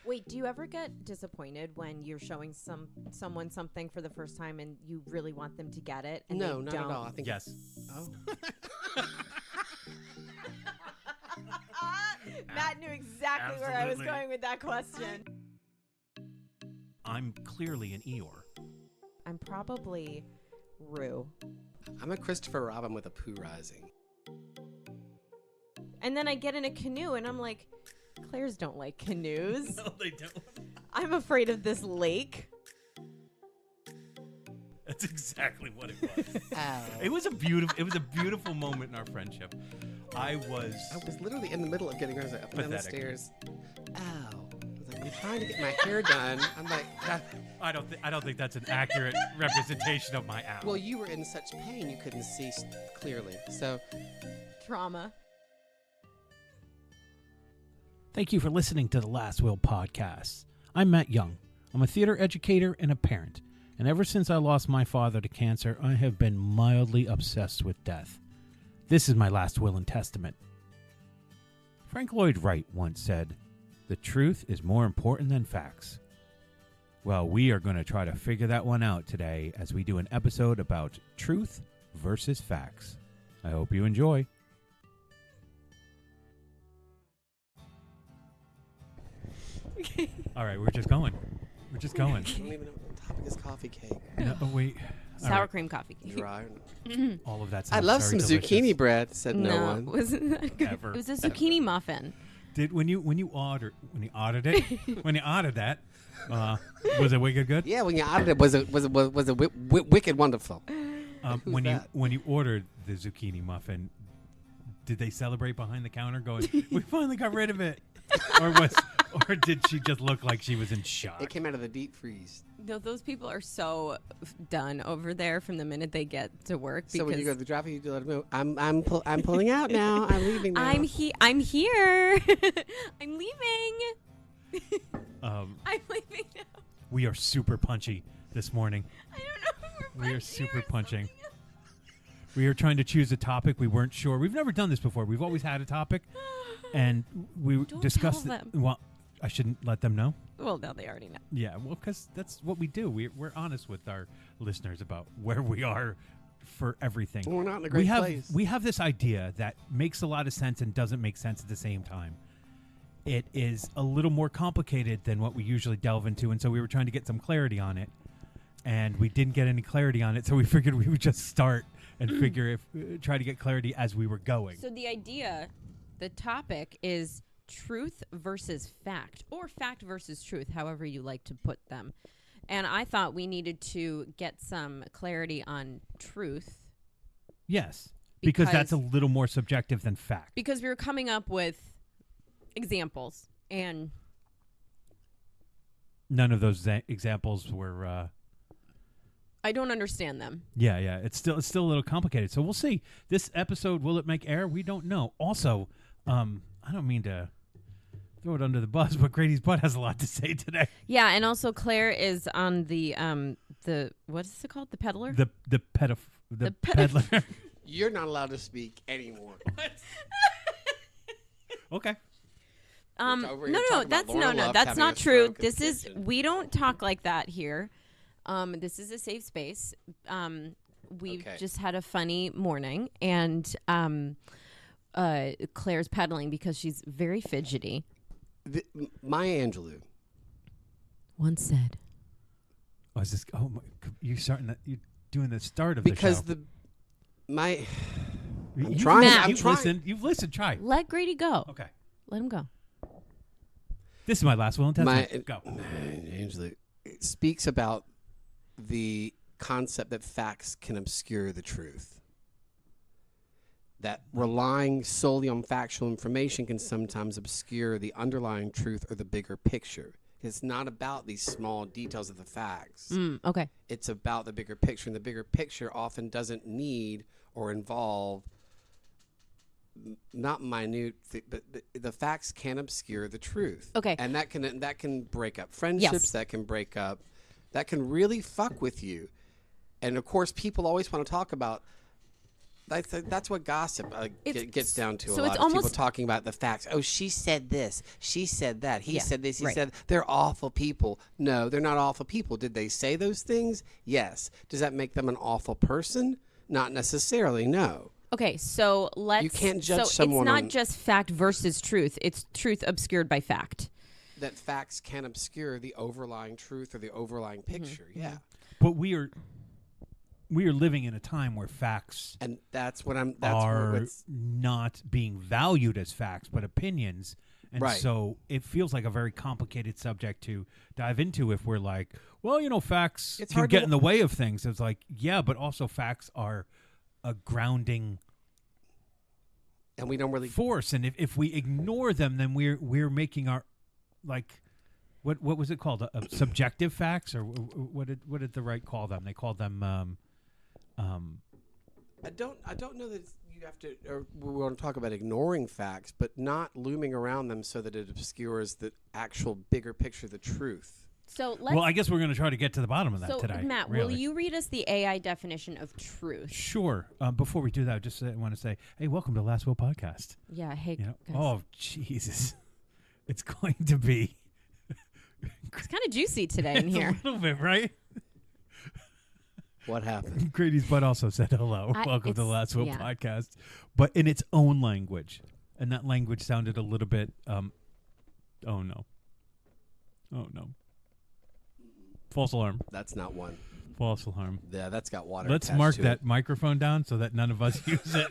Wait, do you ever get disappointed when you're showing someone something for the first time and you really want them to get it? And No, they not don't? at all. I think Yes. Oh. Matt knew exactly where I was Absolutely. going with that question. I'm clearly an Eeyore. I'm probably Rue. I'm a Christopher Robin with a Pooh Rising. And then I get in a canoe and I'm like, Claire's don't like canoes. No, they don't. I'm afraid of this lake. That's exactly what it was. Ow. It was a beautiful moment in our friendship. I was literally in the middle of getting her up and down the Pathetic. stairs. Ow. I was like, I'm trying to get my hair done. I'm like, ah. I don't think that's an accurate representation of my owl. Well, you were in such pain you couldn't see clearly. So, Trauma. Thank you for listening to the Last Will podcast. I'm Matt Young. I'm a theater educator and a parent. And ever since I lost my father to cancer, I have been mildly obsessed with death. This is my last will and testament. Frank Lloyd Wright once said, "The truth is more important than facts." Well, we are going to try to figure that one out today as we do an episode about truth versus facts. I hope you enjoy. All right, we're just going. I don't even know what the topic is. Coffee cake. No, oh, wait. All Sour right, cream coffee. Dry. all of that I sounds love very some delicious. zucchini bread, said no No, one. wasn't that good? Ever. It was a zucchini muffin. Did when you ordered that, was it wicked good? Yeah, when you ordered it, was it wicked wonderful. When that? you ordered the zucchini muffin, did they celebrate behind the counter, going, "We finally got rid of it," or did she just look like she was in shock? It came out of the deep freeze. No, those people are so done over there from the minute they get to work. So when you go because to the drive-thru, you do let them know, I'm pulling out now. I'm leaving now. I'm here. I'm leaving. Um, I'm leaving now. we are super punchy this morning. I don't know if we're We are punching super or punching. something else. We are trying to choose a topic. We weren't sure. We've never done this before. We've always had a topic, and we Don't discussed tell it. them. Well, I shouldn't let them know. Well, no, they already know. Yeah, well, because that's what we do. We're honest with our listeners about where we are for everything. We're not in a great place. We have this idea that makes a lot of sense and doesn't make sense at the same time. It is a little more complicated than what we usually delve into, and so we were trying to get some clarity on it, and we didn't get any clarity on it, so we figured we would just start and try to get clarity as we were going. So the topic is truth versus fact, or fact versus truth, however you like to put them. And I thought we needed to get some clarity on truth Yes, because that's a because- little more subjective than fact. because we were coming up with examples, and None of those examples were. I don't understand them. Yeah. It's still a little complicated. So we'll see. This episode, will it make air? We don't know. Also, I don't mean to throw it under the bus, but Grady's butt has a lot to say today. Yeah, and also Claire is on the what is it called? The peddler? The peddler. You're not allowed to speak anymore. Okay. over here No, talking about that's Laura Luft that's having not a true. stroke in This the is kitchen. we don't talk like that here. This is a safe space. We've Okay. just had a funny morning, and Claire's pedaling because she's very fidgety. Maya Angelou. Once said, Oh, is this? Oh, my, you're starting that. You're doing the start of Because the show. I'm You've trying. Matt. I'm You've trying. listened. You've listened. Try. "Let Grady go. Okay. Let him go." This is my last will and testament. Go. Angelou speaks about the concept that facts can obscure the truth. That relying solely on factual information can sometimes obscure the underlying truth or the bigger picture. It's not about these small details of the facts. Okay. It's about the bigger picture, and the bigger picture often doesn't need or involve not minute, but the facts can obscure the truth. Okay. And that can break up friendships. Yes. That can really fuck with you. And of course, people always want to talk about That's what gossip gets down to. so A it's lot of people almost- talking about the facts. Oh, she said this. She said that. He Yeah, said this. He right. said they're awful people. No, they're not awful people. Did they say those things? Yes. Does that make them an awful person? Not necessarily. No. Okay, so let's. You can't judge so someone it's not on- just fact versus truth. It's truth obscured by fact. That facts can obscure the overlying truth or the overlying picture. Yeah. But we are living in a time where facts And that's what I'm. are not being valued as facts, but opinions. And Right. so it feels like a very complicated subject to dive into if we're like, well, facts It's can hard get to- in the way of things. It's like, yeah, but also facts are a grounding and we don't really. force. And if we ignore them, then we're making our, like, what was it called? Subjective facts? Or what did the right call them? They called them, I don't know that you have to. Or we want to talk about ignoring facts, but not looming around them so that it obscures the actual bigger picture, the truth. So let's. well, I guess we're going to try to get to the bottom of that so today. Matt, really. will you read us the AI definition of truth? Sure. Before we do that, I want to say, hey, welcome to Last Will Podcast. Yeah. Hey. You know? guys. Oh, Jesus. It's going to be It's kind of juicy today in it's here. a little bit, right? What happened? Grady's butt also said hello. Welcome to it's- Last Will yeah. Podcast, but in its own language. And that language sounded a little bit, oh, no. Oh, no. False alarm. That's not one. False alarm. Yeah, that's got water. Let's attached mark to that it. microphone down so that none of us use it.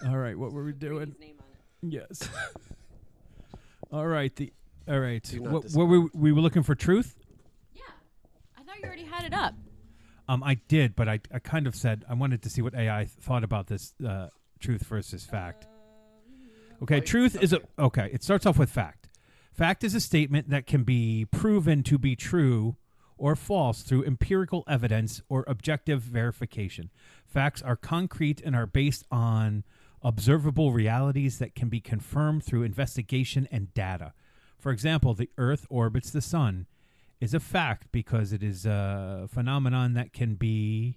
All right, what were we doing? Yes. All right. All right. Do not What we were looking for truth? Yeah. I thought you already had it up. I did, but I kind of said I wanted to see what AI thought about this truth versus fact. Okay, Right. truth is Okay. okay. It starts off with fact. Fact is a statement that can be proven to be true or false through empirical evidence or objective verification. Facts are concrete and are based on observable realities that can be confirmed through investigation and data. For example, the Earth orbits the sun is a fact because it is a phenomenon that can be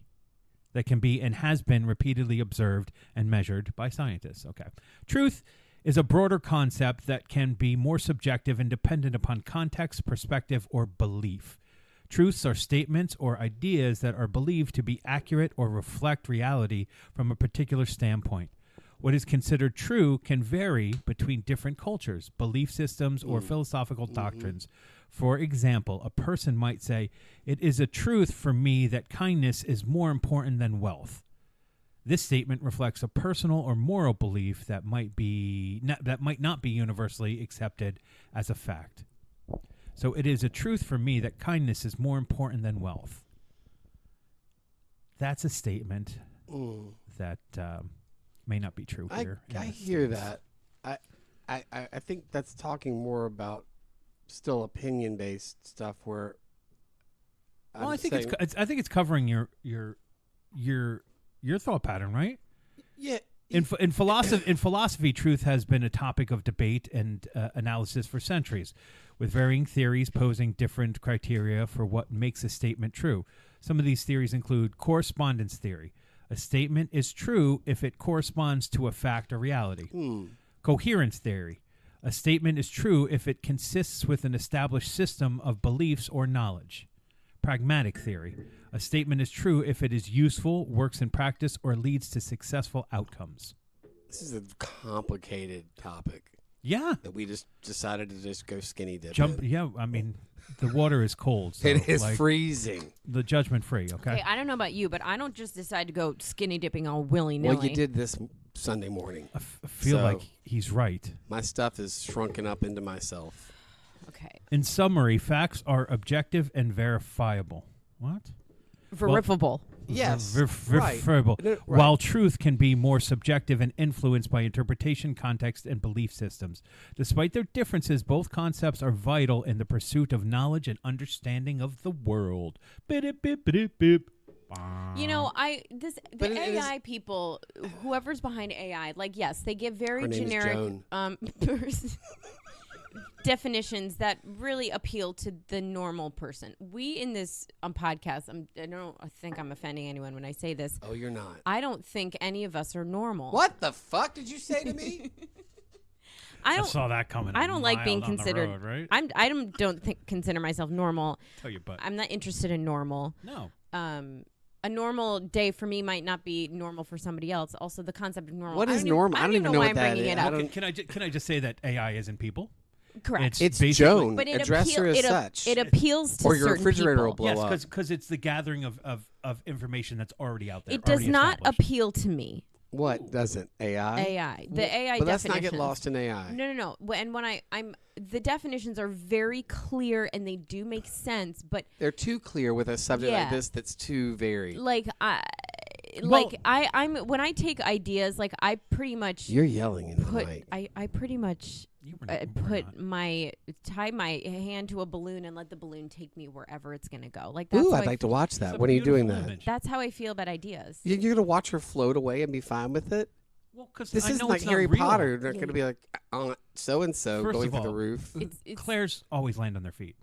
and has been repeatedly observed and measured by scientists. Okay. Truth is a broader concept that can be more subjective and dependent upon context, perspective, or belief. Truths are statements or ideas that are believed to be accurate or reflect reality from a particular standpoint. What is considered true can vary between different cultures, belief systems, or philosophical doctrines. For example, a person might say, "It is a truth for me that kindness is more important than wealth." This statement reflects a personal or moral belief that might not be universally accepted as a fact. So it is a truth for me that kindness is more important than wealth. That's a statement Mm. that may not be true I here. in I this hear statement. that. I think that's talking more about still opinion based stuff where. Well, I'm I think saying- I think it's covering your thought pattern, right? yeah. In philosophy, truth has been a topic of debate and analysis for centuries, with varying theories posing different criteria for what makes a statement true. Some of these theories include correspondence theory. A statement is true if it corresponds to a fact or reality. Coherence theory. A statement is true if it consists with an established system of beliefs or knowledge. Pragmatic theory. A statement is true if it is useful, works in practice, or leads to successful outcomes. This is a complicated topic Yeah. that we just decided to just go skinny dip. Jump. in. Yeah. I mean, the water is cold. So It is like, freezing. the judgment free. Okay. Okay, I don't know about you, but I don't just decide to go skinny dipping all willy nilly. Well, you did this Sunday morning. I feel So- like he's right. My stuff is shrunken up into myself. Okay. In summary, facts are objective and verifiable. What? Verifiable. Yes, Verifiable. No, right. While truth can be more subjective and influenced by interpretation, context, and belief systems. Despite their differences, both concepts are vital in the pursuit of knowledge and understanding of the world. Bip-bip-bip-bip-bip. You know, the But it is- AI people, whoever's behind AI, like yes, they give very Her name is generic Joan. definitions that really appeal to the normal person. We in this podcast, I don't think I'm offending anyone when I say this. Oh, you're not. I don't think any of us are normal. What the fuck did you say to me? I saw that coming. I don't like being down the considered. road, right? I don't consider myself normal. Tell your butt. I'm not interested in normal. No. A normal day for me might not be normal for somebody else. Also, the concept of normal. What is I don't normal? I don't even know why what I'm that bringing is. it I up. don't- Can I just say that AI isn't people? Correct. It's basically- Joan. But it Address her as such. It appeals to Or your certain refrigerator will people. blow Yes, up. because it's the gathering of information that's already out there. It does already not established. appeal to me. What doesn't AI? AI. The AI But let's not get definitions. lost in AI. No. And when I'm the definitions are very clear and they do make sense, but They're too clear with a subject like Yeah. this that's too varied. like Well- I'm when I take ideas, like I pretty much You're yelling in the put mic. I pretty much You were not- tie my hand to a balloon and let the balloon take me wherever it's gonna go. Like that's Ooh, how I'd I like to watch that. It's a When are you doing beautiful that? image. That's how I feel about ideas. You're going to watch her float away and be fine with it? Well, because This I isn't know like it's not Harry real. Potter. They're Yeah. going to be like, so-and-so First going of through the all, roof. It's Claire's always land on their feet.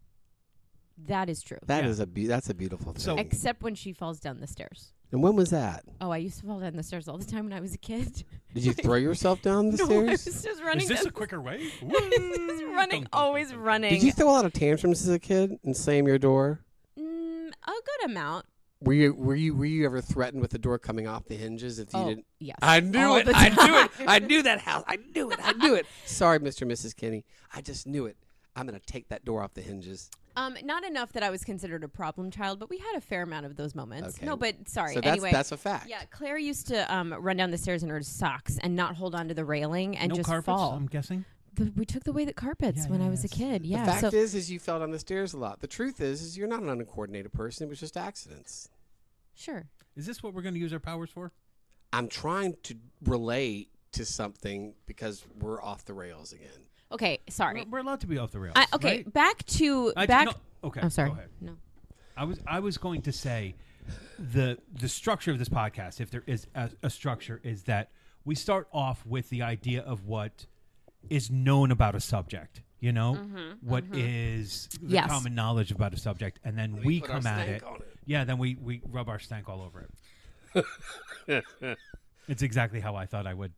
that is true. That Yeah. is that's a beautiful thing. So- Except when she falls down the stairs. And when was that? Oh, I used to fall down the stairs all the time when I was a kid. Did you throw yourself down the No, I stairs? was just running. Is this down a quicker way? Just running, always running. Did you throw a lot of tantrums as a kid and slam your door? A good amount. Were you ever threatened with the door coming off the hinges if you didn't? Yes. I knew All it. the I knew it. time. I knew that house. I knew it. I knew it. Sorry, Mr. and Mrs. Kinney. I just knew it. I'm going to take that door off the hinges. Not enough that I was considered a problem child, but we had a fair amount of those moments. Okay. No, but sorry. So anyway, that's a fact. yeah, Claire used to run down the stairs in her socks and not hold onto the railing and No just carpets, fall. I'm guessing. We took away the carpets Yeah, when yeah, I was a yes. kid. Yeah. The fact so is you fell down the stairs a lot. The truth is you're not an uncoordinated person. It was just accidents. sure. Is this what we're going to use our powers for? I'm trying to relate to something because we're off the rails again. Okay. Sorry. We're allowed to be off the rails. Okay. right? Back to I- back. no, okay. I'm sorry. Go ahead. No. I was going to say the structure of this podcast, if there is a structure, is that we start off with the idea of what is known about a subject. You know, what is the Yes. common knowledge about a subject, and then we put our come at stank it. on it. Yeah, then we rub our stank all over it. It's exactly how I thought I would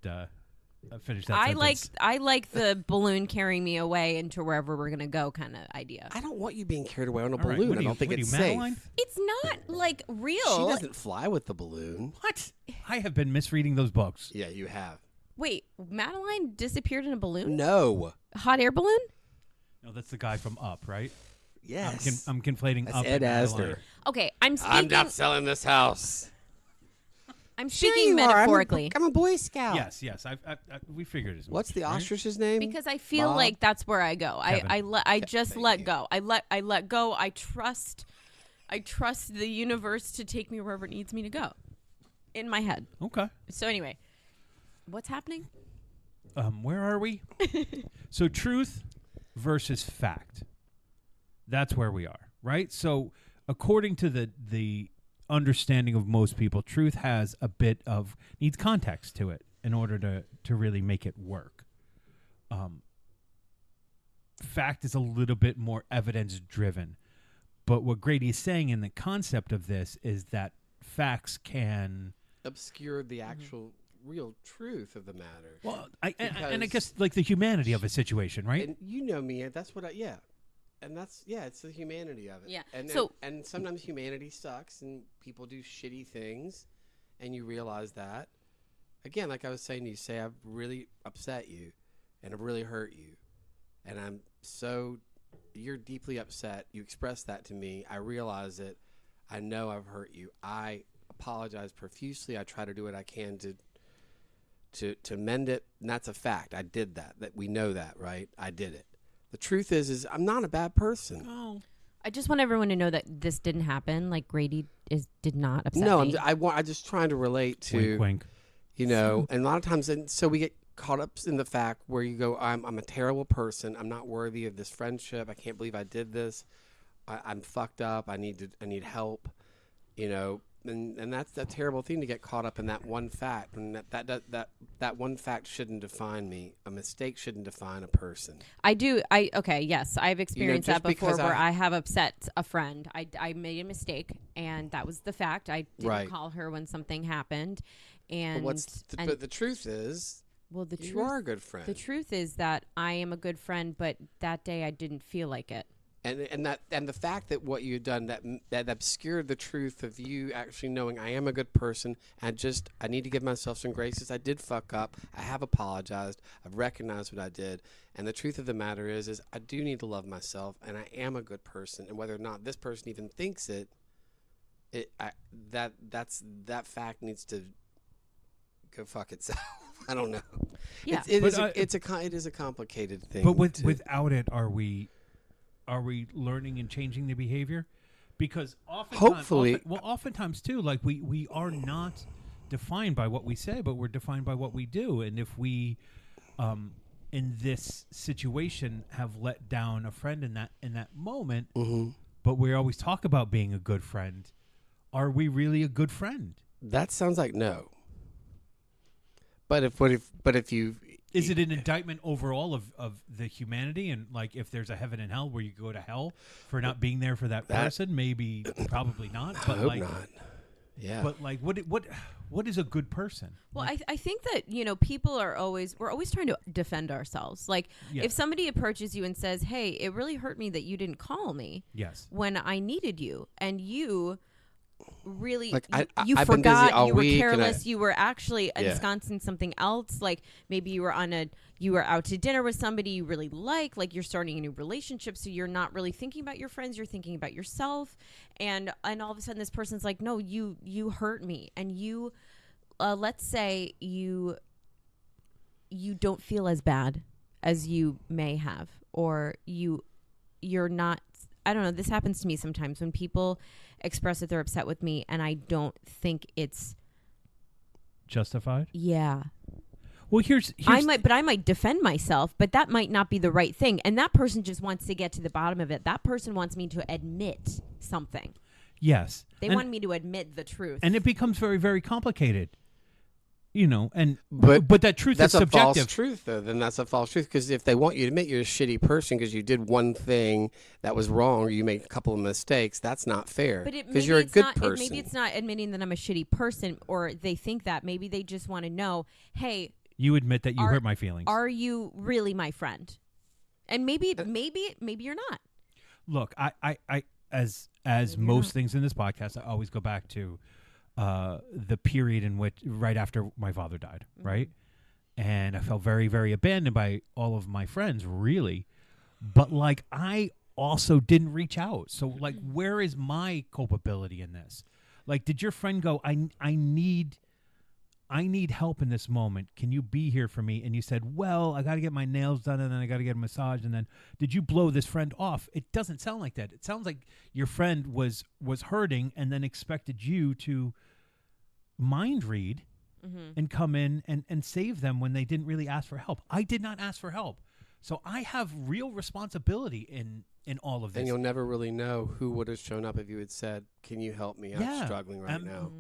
finish that. sentence. I like the balloon carrying me away into wherever we're gonna go kind of idea. I don't want you being carried away on a All right, balloon. what I are don't you- think what are it's you, safe. Madeline? It's not like real. She doesn't fly with the balloon. What? I have been misreading those books. Yeah, you have. Wait, Madeline disappeared in a balloon? No. Hot air balloon? No, that's the guy from Up, right? Yes. I'm conflating That's Up Ed and Madeline. Asner. Okay, I'm speaking. I'm not selling this house. I'm Sure speaking you are. metaphorically I'm a Boy Scout. Yes. we figured as much. What's the right? ostrich's name? because I feel Bob? like that's where I go. Kevin. I just thank let you. go. I let go. I trust the universe to take me wherever it needs me to go. In my head. Okay. So anyway, what's happening? Where are we? So truth versus fact. That's where we are, right? So according to the understanding of most people, truth has a bit of needs context to it in order to really make it work. Fact is a little bit more evidence driven. But what Grady is saying in the concept of this is that facts can obscured the actual real truth of the matter. and I Because- guess like the humanity of a situation, right? And you know me, that's what and that's it's the humanity of it. Yeah. And So- and sometimes humanity sucks and people do shitty things and you realize that. Again, like I was saying, you say I've really upset you and I've really hurt you. And you're deeply upset. You express that to me. I realize it. I know I've hurt you. I apologize profusely. I try to do what I can to mend it, and that's a fact. I did that. That we know that, right? I did it. The truth is I'm not a bad person. Oh. I just want everyone to know that this didn't happen. Like Grady did not upset No, me. I'm just trying to relate to, Wink, wink. you know, and a lot of times, and so we get caught up in the fact where you go, I'm a terrible person. I'm not worthy of this friendship. I can't believe I did this. I'm fucked up. I need help. You know, and that's a terrible thing to get caught up in that one fact, and that one fact shouldn't define me. A mistake shouldn't define a person. Okay, yes, I've experienced just that before, because where I have upset a friend. I made a mistake, and that was the fact. I didn't Right. call her when something happened, and But the truth is, well, the you truth are a good friend. the truth is that I am a good friend, but that day I didn't feel like it. And the fact that what you've done that obscured the truth of you actually knowing I am a good person, and I need to give myself some graces. I did fuck up. I have apologized. I've recognized what I did. And the truth of the matter is I do need to love myself, and I am a good person. And whether or not this person even thinks that fact needs to go fuck itself. I don't know. Yeah. It But, is a complicated thing. But without it, are we learning and changing the behavior? Because oftentimes too, like we are not defined by what we say, but we're defined by what we do. And if we, in this situation, have let down a friend in that moment, but we always talk about being a good friend, are we really a good friend? That sounds like no. But if you Is it an indictment overall of the humanity, and like if there's a heaven and hell where you go to hell for not being there for that person? Maybe, probably not. But I hope not. Yeah. But like, what is a good person? Well, I think that, we're always trying to defend ourselves. Like, Yeah. if somebody approaches you and says, hey, it really hurt me that you didn't call me Yes. when I needed you, and you really Like, you I've been busy forgot, all you were week, and careless, you were actually Yeah. ensconced in something else. Like, maybe you were out to dinner with somebody you really like you're starting a new relationship, so you're not really thinking about your friends, you're thinking about yourself, and all of a sudden this person's like, no, you hurt me, and you let's say you don't feel as bad as you may have, or you're not. I don't know, this happens to me sometimes when people express that they're upset with me and I don't think it's Justified? yeah. Well, here's I might defend myself, but that might not be the right thing. And that person just wants to get to the bottom of it. That person wants me to admit something. yes. They want me to admit the truth. And it becomes very, very complicated. And But that truth that's is a false subjective. truth, though. Then that's a false truth, because if they want you to admit you're a shitty person because you did one thing that was wrong, or you made a couple of mistakes, that's not fair. But because you're a good person. Maybe it's not admitting that I'm a shitty person, or they think that. Maybe they just want to know, hey, You admit that you hurt my feelings. are you really my friend? And maybe you're not. Look, I as Maybe most not. things in this podcast, I always go back to the period in which right after my father died, right? And I felt very, very abandoned by all of my friends, really. But like, I also didn't reach out. So like, where is my culpability in this? Like, did your friend go, I need help in this moment. Can you be here for me? And you said, well, I got to get my nails done, and then I got to get a massage. And then did you blow this friend off? It doesn't sound like that. It sounds like your friend was hurting and then expected you to mind read and come in and save them when they didn't really ask for help. I did not ask for help. So I have real responsibility in all of this. And you'll never really know who would have shown up if you had said, can you help me? I'm struggling right now.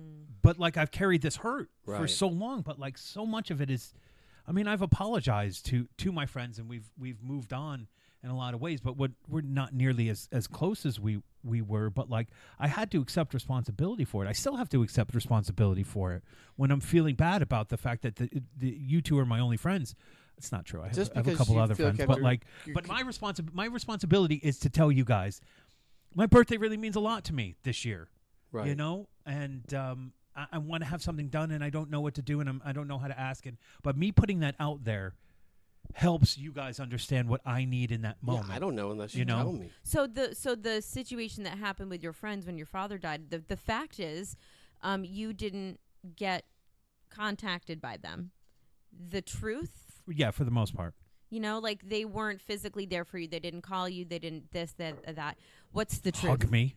But like, I've carried this hurt for Right. so long, but like, so much of it is, I mean, I've apologized to my friends, and we've moved on in a lot of ways, but we're not nearly as close as we were. But like, I had to accept responsibility for it. I still have to accept responsibility for it when I'm feeling bad about the fact that you two are my only friends. It's not true. I have a because couple you other feel like friends, but like, but my responsibility is to tell you guys, my birthday really means a lot to me this year. Right. And I want to have something done, and I don't know what to do, and I don't know how to ask. But me putting that out there helps you guys understand what I need in that moment. Yeah, I don't know unless You you know? tell me. So the situation that happened with your friends when your father died, the fact is, you didn't get contacted by them. The truth, Yeah, for the most part. like they weren't physically there for you. They didn't call you. They didn't this, that. What's the truth? Hug me.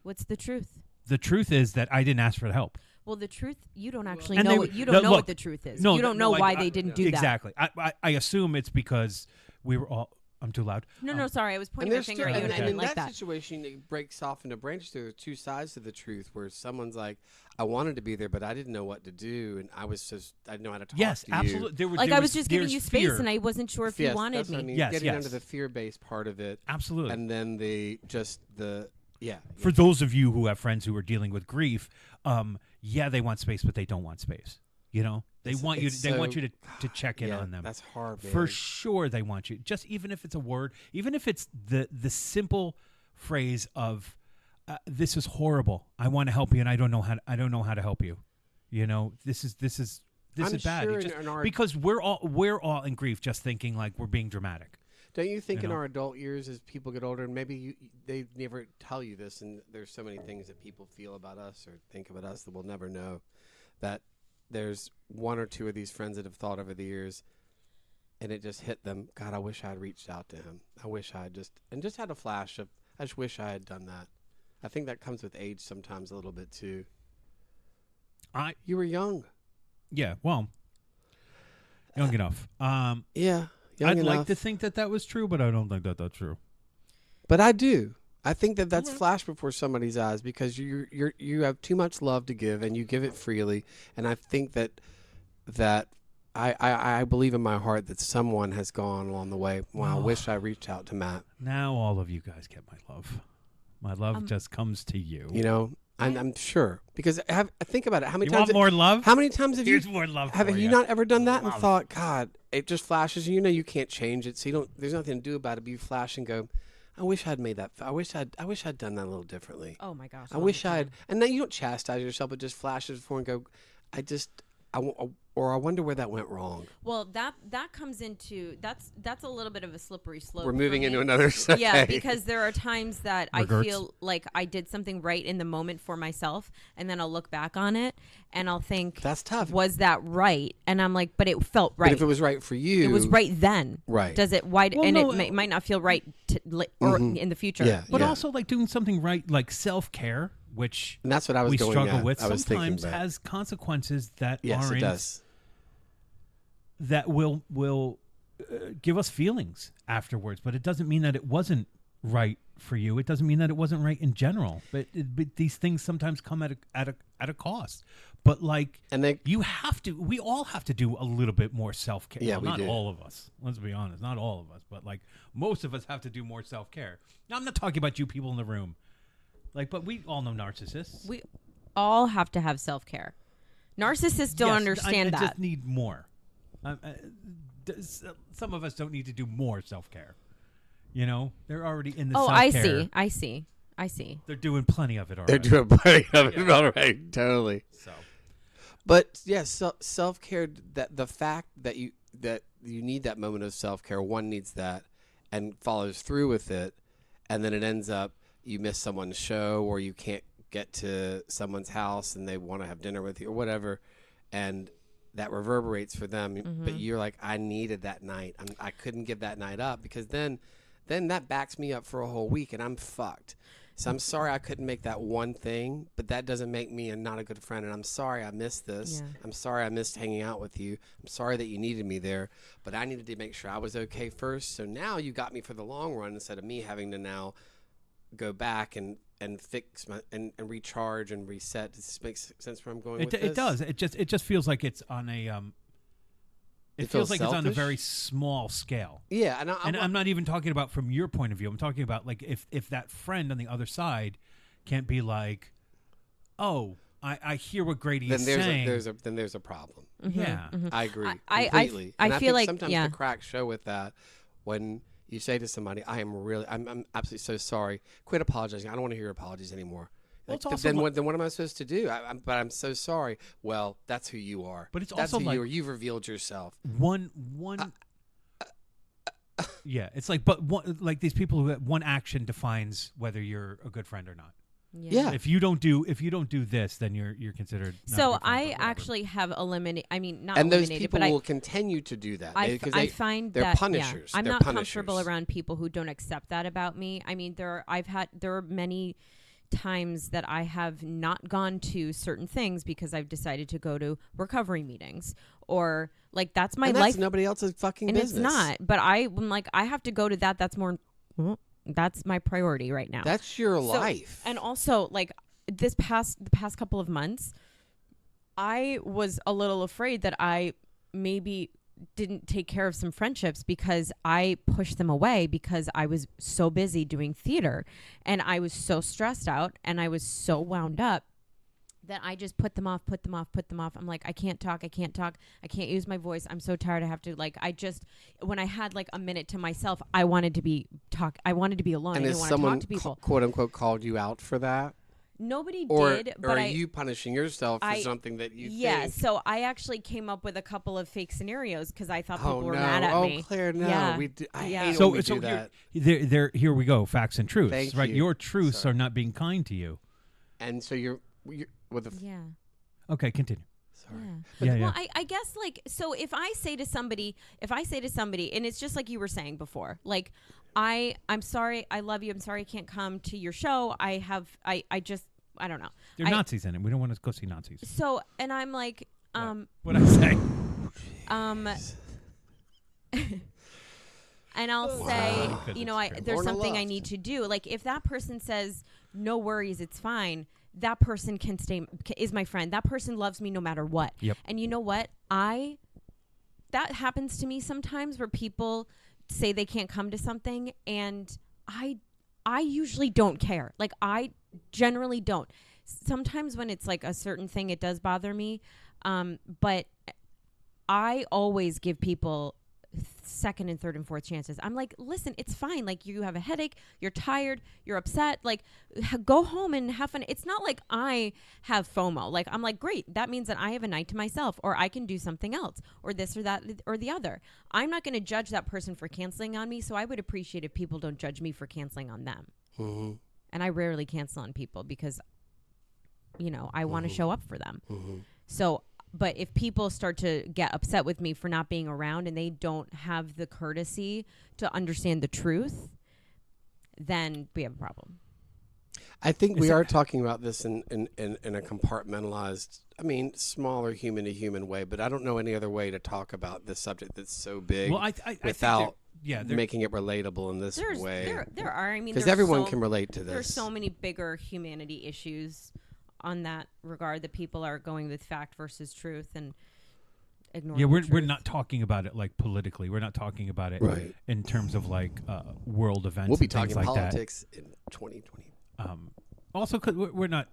What's the truth? The truth is that I didn't ask for the help. Well, the truth, you don't actually And know. they- You no, don't know look, what the truth is. No, you don't no, know why I- they didn't do that. Exactly. I assume it's because we were all I'm too loud. No, sorry. I was And pointing my there's finger still, at you. and, I and didn't in like that that. situation, it breaks off into branches. There are two sides to the truth, where someone's like, "I wanted to be there, but I didn't know what to do, and I didn't know how to talk Yes, to you." absolutely. Like I was just giving there's you space, fear. and I wasn't sure if Yes, you wanted that's what I me. mean. Yes, Getting yes. under the fear-based part of it, Absolutely. and then For those of you who have friends who are dealing with grief, they want space, but they don't want space. You know, they want you to check in on them. That's hard, man. For sure, they want you. Just even if it's a word, even if it's the simple phrase of, "This is horrible. I want to help you, and I don't know how to help you." You know, this is I'm bad. sure It just- in our- because we're all in grief, just thinking like we're being dramatic. Don't you think You in know? our adult years, as people get older, and maybe they never tell you this, and there's so many things that people feel about us or think about us that we'll never know, that there's one or two of these friends that have thought over the years, and it just hit them. God, I wish I had reached out to him. I wish I had just had a flash of, I just wish I had done that. I think that comes with age sometimes a little bit too. You were young. Well, young enough. Yeah. Young I'd like enough. to think that was true, but I don't think that that's true. But I do. I think that that's Okay. flashed before somebody's eyes because you have too much love to give and you give it freely. And I think that I believe in my heart that someone has gone along the way. Wow, I wish I reached out to Matt. Now all of you guys get my love. My love just comes to you. You know, I'm sure because I think about it. How many You times? want more love? How many times have Here's you? more love. Have for you not ever done that and Love. thought, God, it just flashes. You know, you can't change it, so you don't. There's nothing to do about it. But you flash and go, I wish I'd made that. I wish I'd done that a little differently. Oh my gosh. I all wish the I'd. time. And then you don't chastise yourself, but just flashes before and go, I wonder where that went wrong. Well, that comes into that's a little bit of a slippery slope. We're for moving me. into another. Yeah, Okay. because there are times that I Regrets. feel like I did something right in the moment for myself, and then I'll look back on it and I'll think, That's tough. was that right? And I'm like, but it felt right. But if it was right for you, It was right then. Right. Does it? Why? Well, and no, it might not feel right or in the future. Yeah. But also like doing something right, like self-care, which And that's what I was we going struggle at. with, I was thinking sometimes about. has consequences that Yes, aren't it does. that will give us feelings afterwards. But it doesn't mean that it wasn't right for you. It doesn't mean that it wasn't right in general. But these things sometimes come at a cost. But like, And they, we all have to do a little bit more self-care. Yeah, Well, we not do. all of us. Let's be honest. Not all of us, but like most of us have to do more self-care. Now, I'm not talking about you people in the room. Like, but we all know narcissists. We all have to have self-care. Narcissists don't Yes, understand I that. just need more. Some of us don't need to do more self-care. You know, they're already in the Oh, self-care. I see. They're doing plenty of it already. they're doing plenty of it already. Totally. So, But yes, self care. That the fact that you need that moment of self care. One needs that, and follows through with it, and then it ends up you miss someone's show or you can't get to someone's house and they want to have dinner with you or whatever, and that reverberates for them. But you're like, I needed that night. I couldn't give that night up because then that backs me up for a whole week and I'm fucked. So I'm sorry I couldn't make that one thing, but that doesn't make me not a good friend. And I'm sorry I missed this. Yeah. I'm sorry I missed hanging out with you. I'm sorry that you needed me there, but I needed to make sure I was okay first. So now you got me for the long run instead of me having to now go back and fix my and recharge and reset. Does this make sense where I'm going with this? it does. It just feels like it's on a It It feels feels like it's on a selfish? very small scale. Yeah, and I'm not even talking about from your point of view. I'm talking about like if that friend on the other side can't be like, oh, I hear what Grady then is there's saying. there's a problem. Yeah. I agree I completely. I And feel think like, sometimes yeah. the cracks show with that when you say to somebody, I'm absolutely so sorry. Quit apologizing. I don't want to hear your apologies anymore. Well, Like, it's also then, like- what am I supposed to do? But I'm so sorry. Well, that's who you are. But it's that's also who like- you are. You've revealed yourself. One yeah, it's like like these people who one action defines whether you're a good friend or not. Yeah. If you don't do this, then you're considered not a So good friend, I but whatever. actually have eliminated. I mean, not And those eliminated, people but will continue to do that. I because I find they're that punishers. Yeah, I'm They're not comfortable punishers. around people who don't accept that about me. I mean, there are many times that I have not gone to certain things because I've decided to go to recovery meetings, or like that's my and life. that's nobody else's fucking And business. it's not. But I'm like, I have to go to that. That's more. That's my priority right now. That's your life. And also, like the past couple of months, I was a little afraid that I maybe didn't take care of some friendships because I pushed them away because I was so busy doing theater, and I was so stressed out, and I was so wound up that I just put them off. I'm like, I can't talk. I can't use my voice. I'm so tired. I have to when I had like a minute to myself, I wanted to be alone. and I didn't has want to someone talk to people. quote unquote called you out for that? Nobody Or did, or but are you punishing yourself for I- something that you yeah, think? so I actually came up with a couple of fake scenarios because I thought people Oh were no! mad at Oh me. Claire, no! Yeah. I Yeah. hate So, when we so do that. here we go. Facts and truths, Thank right? you. Your truths Sorry. are not being kind to you. And so you're with the. Yeah. Okay, continue. Sorry. Yeah. Yeah, Well, yeah. I guess like, so if I say to somebody, and it's just like you were saying before, like, I'm sorry, I love you, I'm sorry I can't come to your show. I don't know. There are Nazis in it. We don't want to go see Nazis. So, and I'm like, What I say? and I'll Wow. say, Goodness there's Lorna something I left. need to do. Like, if that person says, no worries, it's fine, that person is my friend. That person loves me no matter what. Yep. And you know what? That happens to me sometimes where people say they can't come to something, and I usually don't care. Like, I generally don't. Sometimes when it's like a certain thing, it does bother me. But I always give people second and third and fourth chances. I'm like, listen, it's fine. Like, you have a headache, you're tired, you're upset. Like, go home and have fun. It's not like I have FOMO. Like, I'm like, great. That means that I have a night to myself, or I can do something else, or this or that or the other. I'm not going to judge that person for canceling on me. So I would appreciate if people don't judge me for canceling on them. Mm-hmm. And I rarely cancel on people because, I want to show up for them. Mm-hmm. So, but if people start to get upset with me for not being around and they don't have the courtesy to understand the truth, then we have a problem. I think we Is it- are talking about this in a compartmentalized, smaller human to human way, but I don't know any other way to talk about this subject that's so big Well, I think without there- making it relatable in this way. There are. Because there's everyone can relate to this. There's so many bigger humanity issues on that regard that people are going with fact versus truth and ignoring. Yeah, the we're truth. not talking about it like politically. We're not talking about it Right. in terms of like world events. We'll be and things talking like politics in 2020. that. Also, because we're not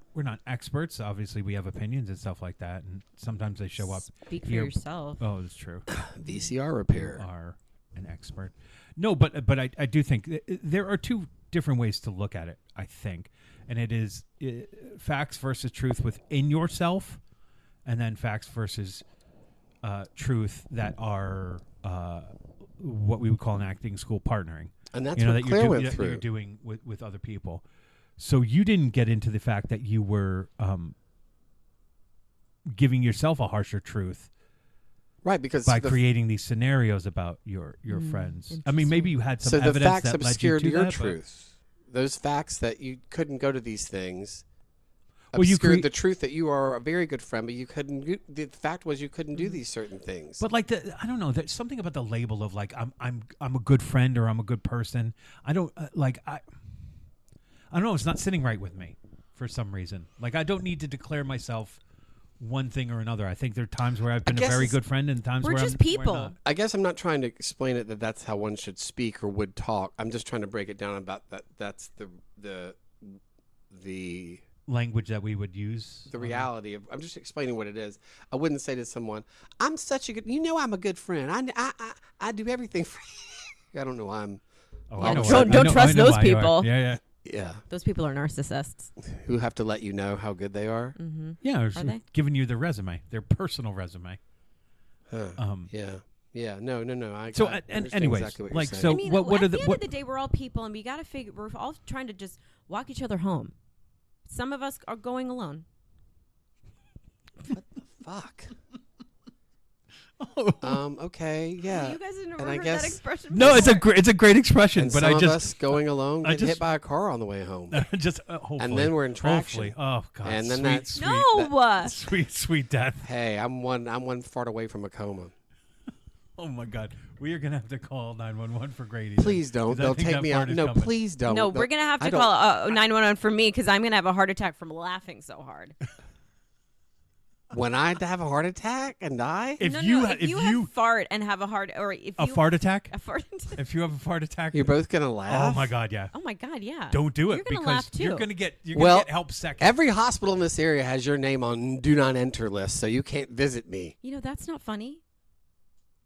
experts. Obviously, we have opinions and stuff like that, and sometimes they show up. Speak for here. yourself. Oh, that's true. VCR repair. Are an expert. No, but I do think there are two different ways to look at it, I think. And it is facts versus truth within yourself, and then facts versus truth that are what we would call an acting school partnering. And that's You know, what that Claire went that through. you're doing with other people. So you didn't get into the fact that you were giving yourself a harsher truth Right, because by creating these scenarios about your friends. I mean, maybe you had some so the evidence facts that led you obscured to your that, but- truth. Those facts that you couldn't go to these things Well, you obscured crea- the truth that you are a very good friend, but you couldn't. The fact was you couldn't do these certain things. But like I don't know. There's something about the label of like I'm a good friend or I'm a good person. I don't I don't know. It's not sitting right with me for some reason. Like I don't need to declare myself one thing or another. I think there are times where I've been a guess very it's- good friend and times We're where just I'm people. Where not. I guess I'm not trying to explain it that that's how one should speak or would talk. I'm just trying to break it down about that. That's the Language that we would use. reality of. I'm just explaining what it is. I wouldn't say to someone, "I'm such a good. I'm a good friend. I do everything for you." I don't know. Oh, I know don't why- trust those why you are. people. Yeah. Yeah, Those people are narcissists. who have to let you know how good they are. Mm-hmm. Yeah, Are they? giving you their resume, their personal resume. Huh. Yeah. No. I So, understand anyways, exactly what you're like, saying. so- I mean, what are at the- the end what- of the day, we're all people, and we got to figure. We're all trying to just walk each other home. Some of us are going alone. Fuck. Okay, yeah. You guys have never And I heard guess- that expression No, it's before. a great expression, And but some I of just us going alone I get just- hit by a car on the way home. just hopefully. And then we're in traction. Hopefully. Oh God. And then sweet, that's- sweet, No. sweet death. Hey, I'm one fart away from a coma. Oh my God. We are gonna have to call 911 for Grady. Please don't. 'Cause I They'll think take that me part out. is No, coming. please don't. No, They'll- we're gonna have I to don't- call 911 for me because I'm gonna have a heart attack from laughing so hard. When I have a heart attack and die, If no, you no, ha- if you have fart and have a heart, or if a you fart attack, a fart. if you have a fart attack, you're both gonna laugh. oh my God, yeah. Oh my God, yeah. Don't do it You're gonna because laugh too. you're gonna get Well, help second. Every hospital in this area has your name on do not enter list, so you can't visit me. You know, that's not funny.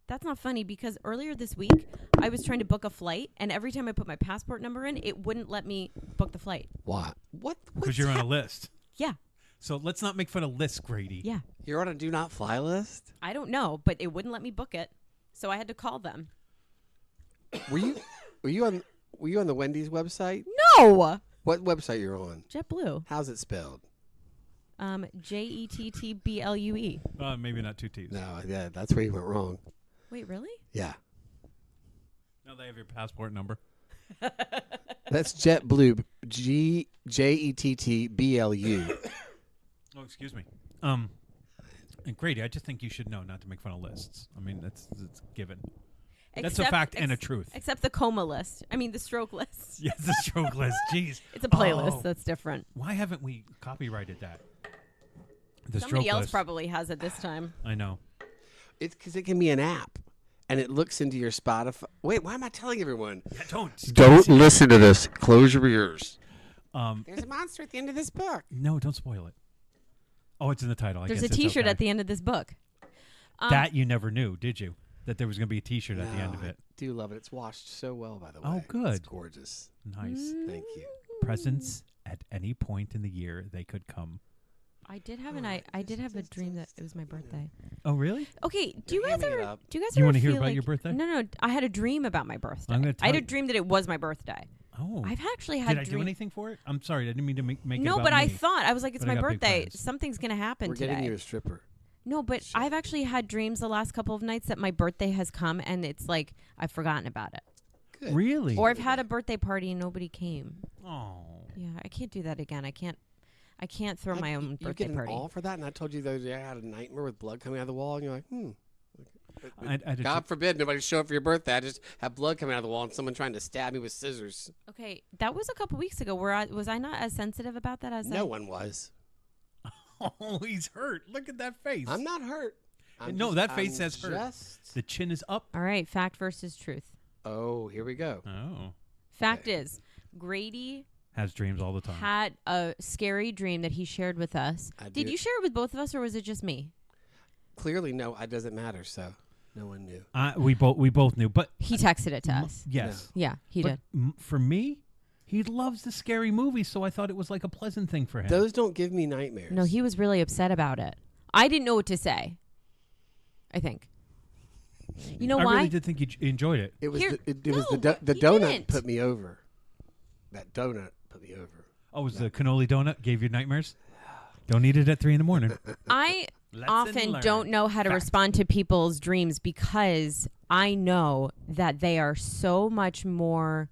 That's not funny because earlier this week, I was trying to book a flight, and every time I put my passport number in, it wouldn't let me book the flight. What? What? Because you're on a list. Yeah, So let's not make fun of lists, Grady. yeah. You're on a do not fly list. I don't know, but it wouldn't let me book it. So I had to call them. Were you? Were you on? Were you on the Wendy's website? No! What website you're on? JetBlue. How's it spelled? JETTBLUE. Maybe not two T's. No, yeah, that's where you went wrong. Wait, really? Yeah, No, they have your passport number. that's JetBlue. JETTBLU. Oh, excuse me. And Grady, I just think you should know not to make fun of lists. I mean, that's given. That's a fact and a truth. Except the coma list. I mean, the stroke list. Yes, the stroke list. Jeez. It's a playlist. Oh. That's different. Why haven't we copyrighted that? The Somebody stroke else list. probably has it this time. I know. It's because it can be an app, and it looks into your Spotify. Wait, why am I telling everyone? Yeah, don't. Don't listen to this. Close your ears. Um, There's a monster at the end of this book. no, don't spoil it. Oh, it's in the title. There's I a guess T-shirt it's at the end of this book. That you never knew, did you? That there was going to be a T-shirt at the end of I it. do love it. It's washed so well, by the way. Oh, good. It's gorgeous. Nice. Thank you. Presents at any point in the year they could come. I did have I did have a dream that it was my birthday. Oh, really? Okay, do you You're guys hamming it ever up. do you guys You ever wanna hear feel about like, your birthday? No, I had a dream about my birthday. I'm gonna I had a tell- dream that it was my birthday. Oh. I've actually had Did I do dream- anything for it? I'm sorry. I didn't mean to make it No, about but I me. thought I was like, it's But I my got big birthday. plans. Something's gonna happen We're today. getting you a stripper. No, but Shit. I've actually had dreams the last couple of nights that my birthday has come and it's like I've forgotten about it. Good. Really? Or I've had a birthday party and nobody came. Oh. Yeah, I can't do that again. I can't throw my own You birthday get party. an all for that, and I told you the other day I had a nightmare with blood coming out of the wall, and you're like, I did God forbid nobody show up for your birthday. I just have blood coming out of the wall and someone trying to stab me with scissors. Okay, that was a couple weeks ago. Was I not as sensitive about that as No one was. Oh, he's hurt. Look at that face. I'm not hurt. No, that face says hurt. just... The chin is up. All right, fact versus truth. Oh, here we go. Oh. Fact is, Grady Has dreams all the time. had a scary dream that he shared with us. I Did do. you share it with both of us, or was it just me? Clearly, no, it doesn't matter, so no one knew. We both knew, but He texted it to us. yes. Yeah, he But did. for me, he loves the scary movies, so I thought it was like a pleasant thing for him. Those don't give me nightmares. No, he was really upset about it. I didn't know what to say. I think. You know I why? really did think you enjoyed it. It was Here- it was no, the he donut didn't. put me over. That donut put me over. Oh, was the cannoli donut gave you nightmares? Don't eat it at 3 a.m. I often don't know how to Fact. respond to people's dreams because I know that they are so much more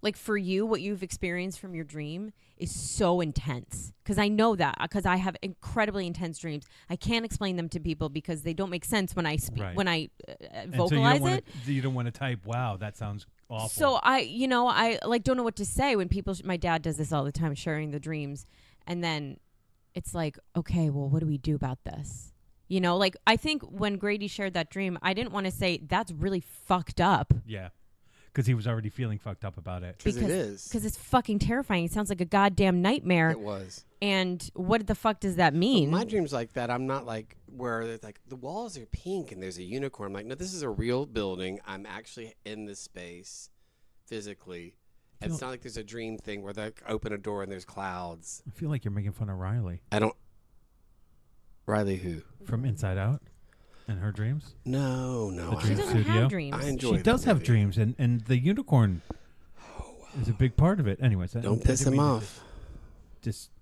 like for you, what you've experienced from your dream is so intense. Because I know that because I have incredibly intense dreams. I can't explain them to people because they don't make sense when I speak Right. when I And so vocalize it. You don't want to type, wow, that sounds awful. So I like don't know what to say when people. My dad does this all the time, sharing the dreams, and then it's like, okay, well, what do we do about this? You know, like I think when Grady shared that dream, I didn't want to say that's really fucked up yeah. Because he was already feeling fucked up about it. Because it is. because it's fucking terrifying. It sounds like a goddamn nightmare. It was. And what the fuck does that mean? My dreams like that, I'm not like where it's like the walls are pink and there's a unicorn. I'm like, no, this is a real building. I'm actually in this space physically. And it's not like there's a dream thing where they open a door and there's clouds. I feel like you're making fun of Riley I don't. Riley who? from Inside Out and her dreams. No. The she dream doesn't studio? have dreams. I enjoy She that does have movie. dreams, and the unicorn is a big part of it. Anyways, Don't piss him off.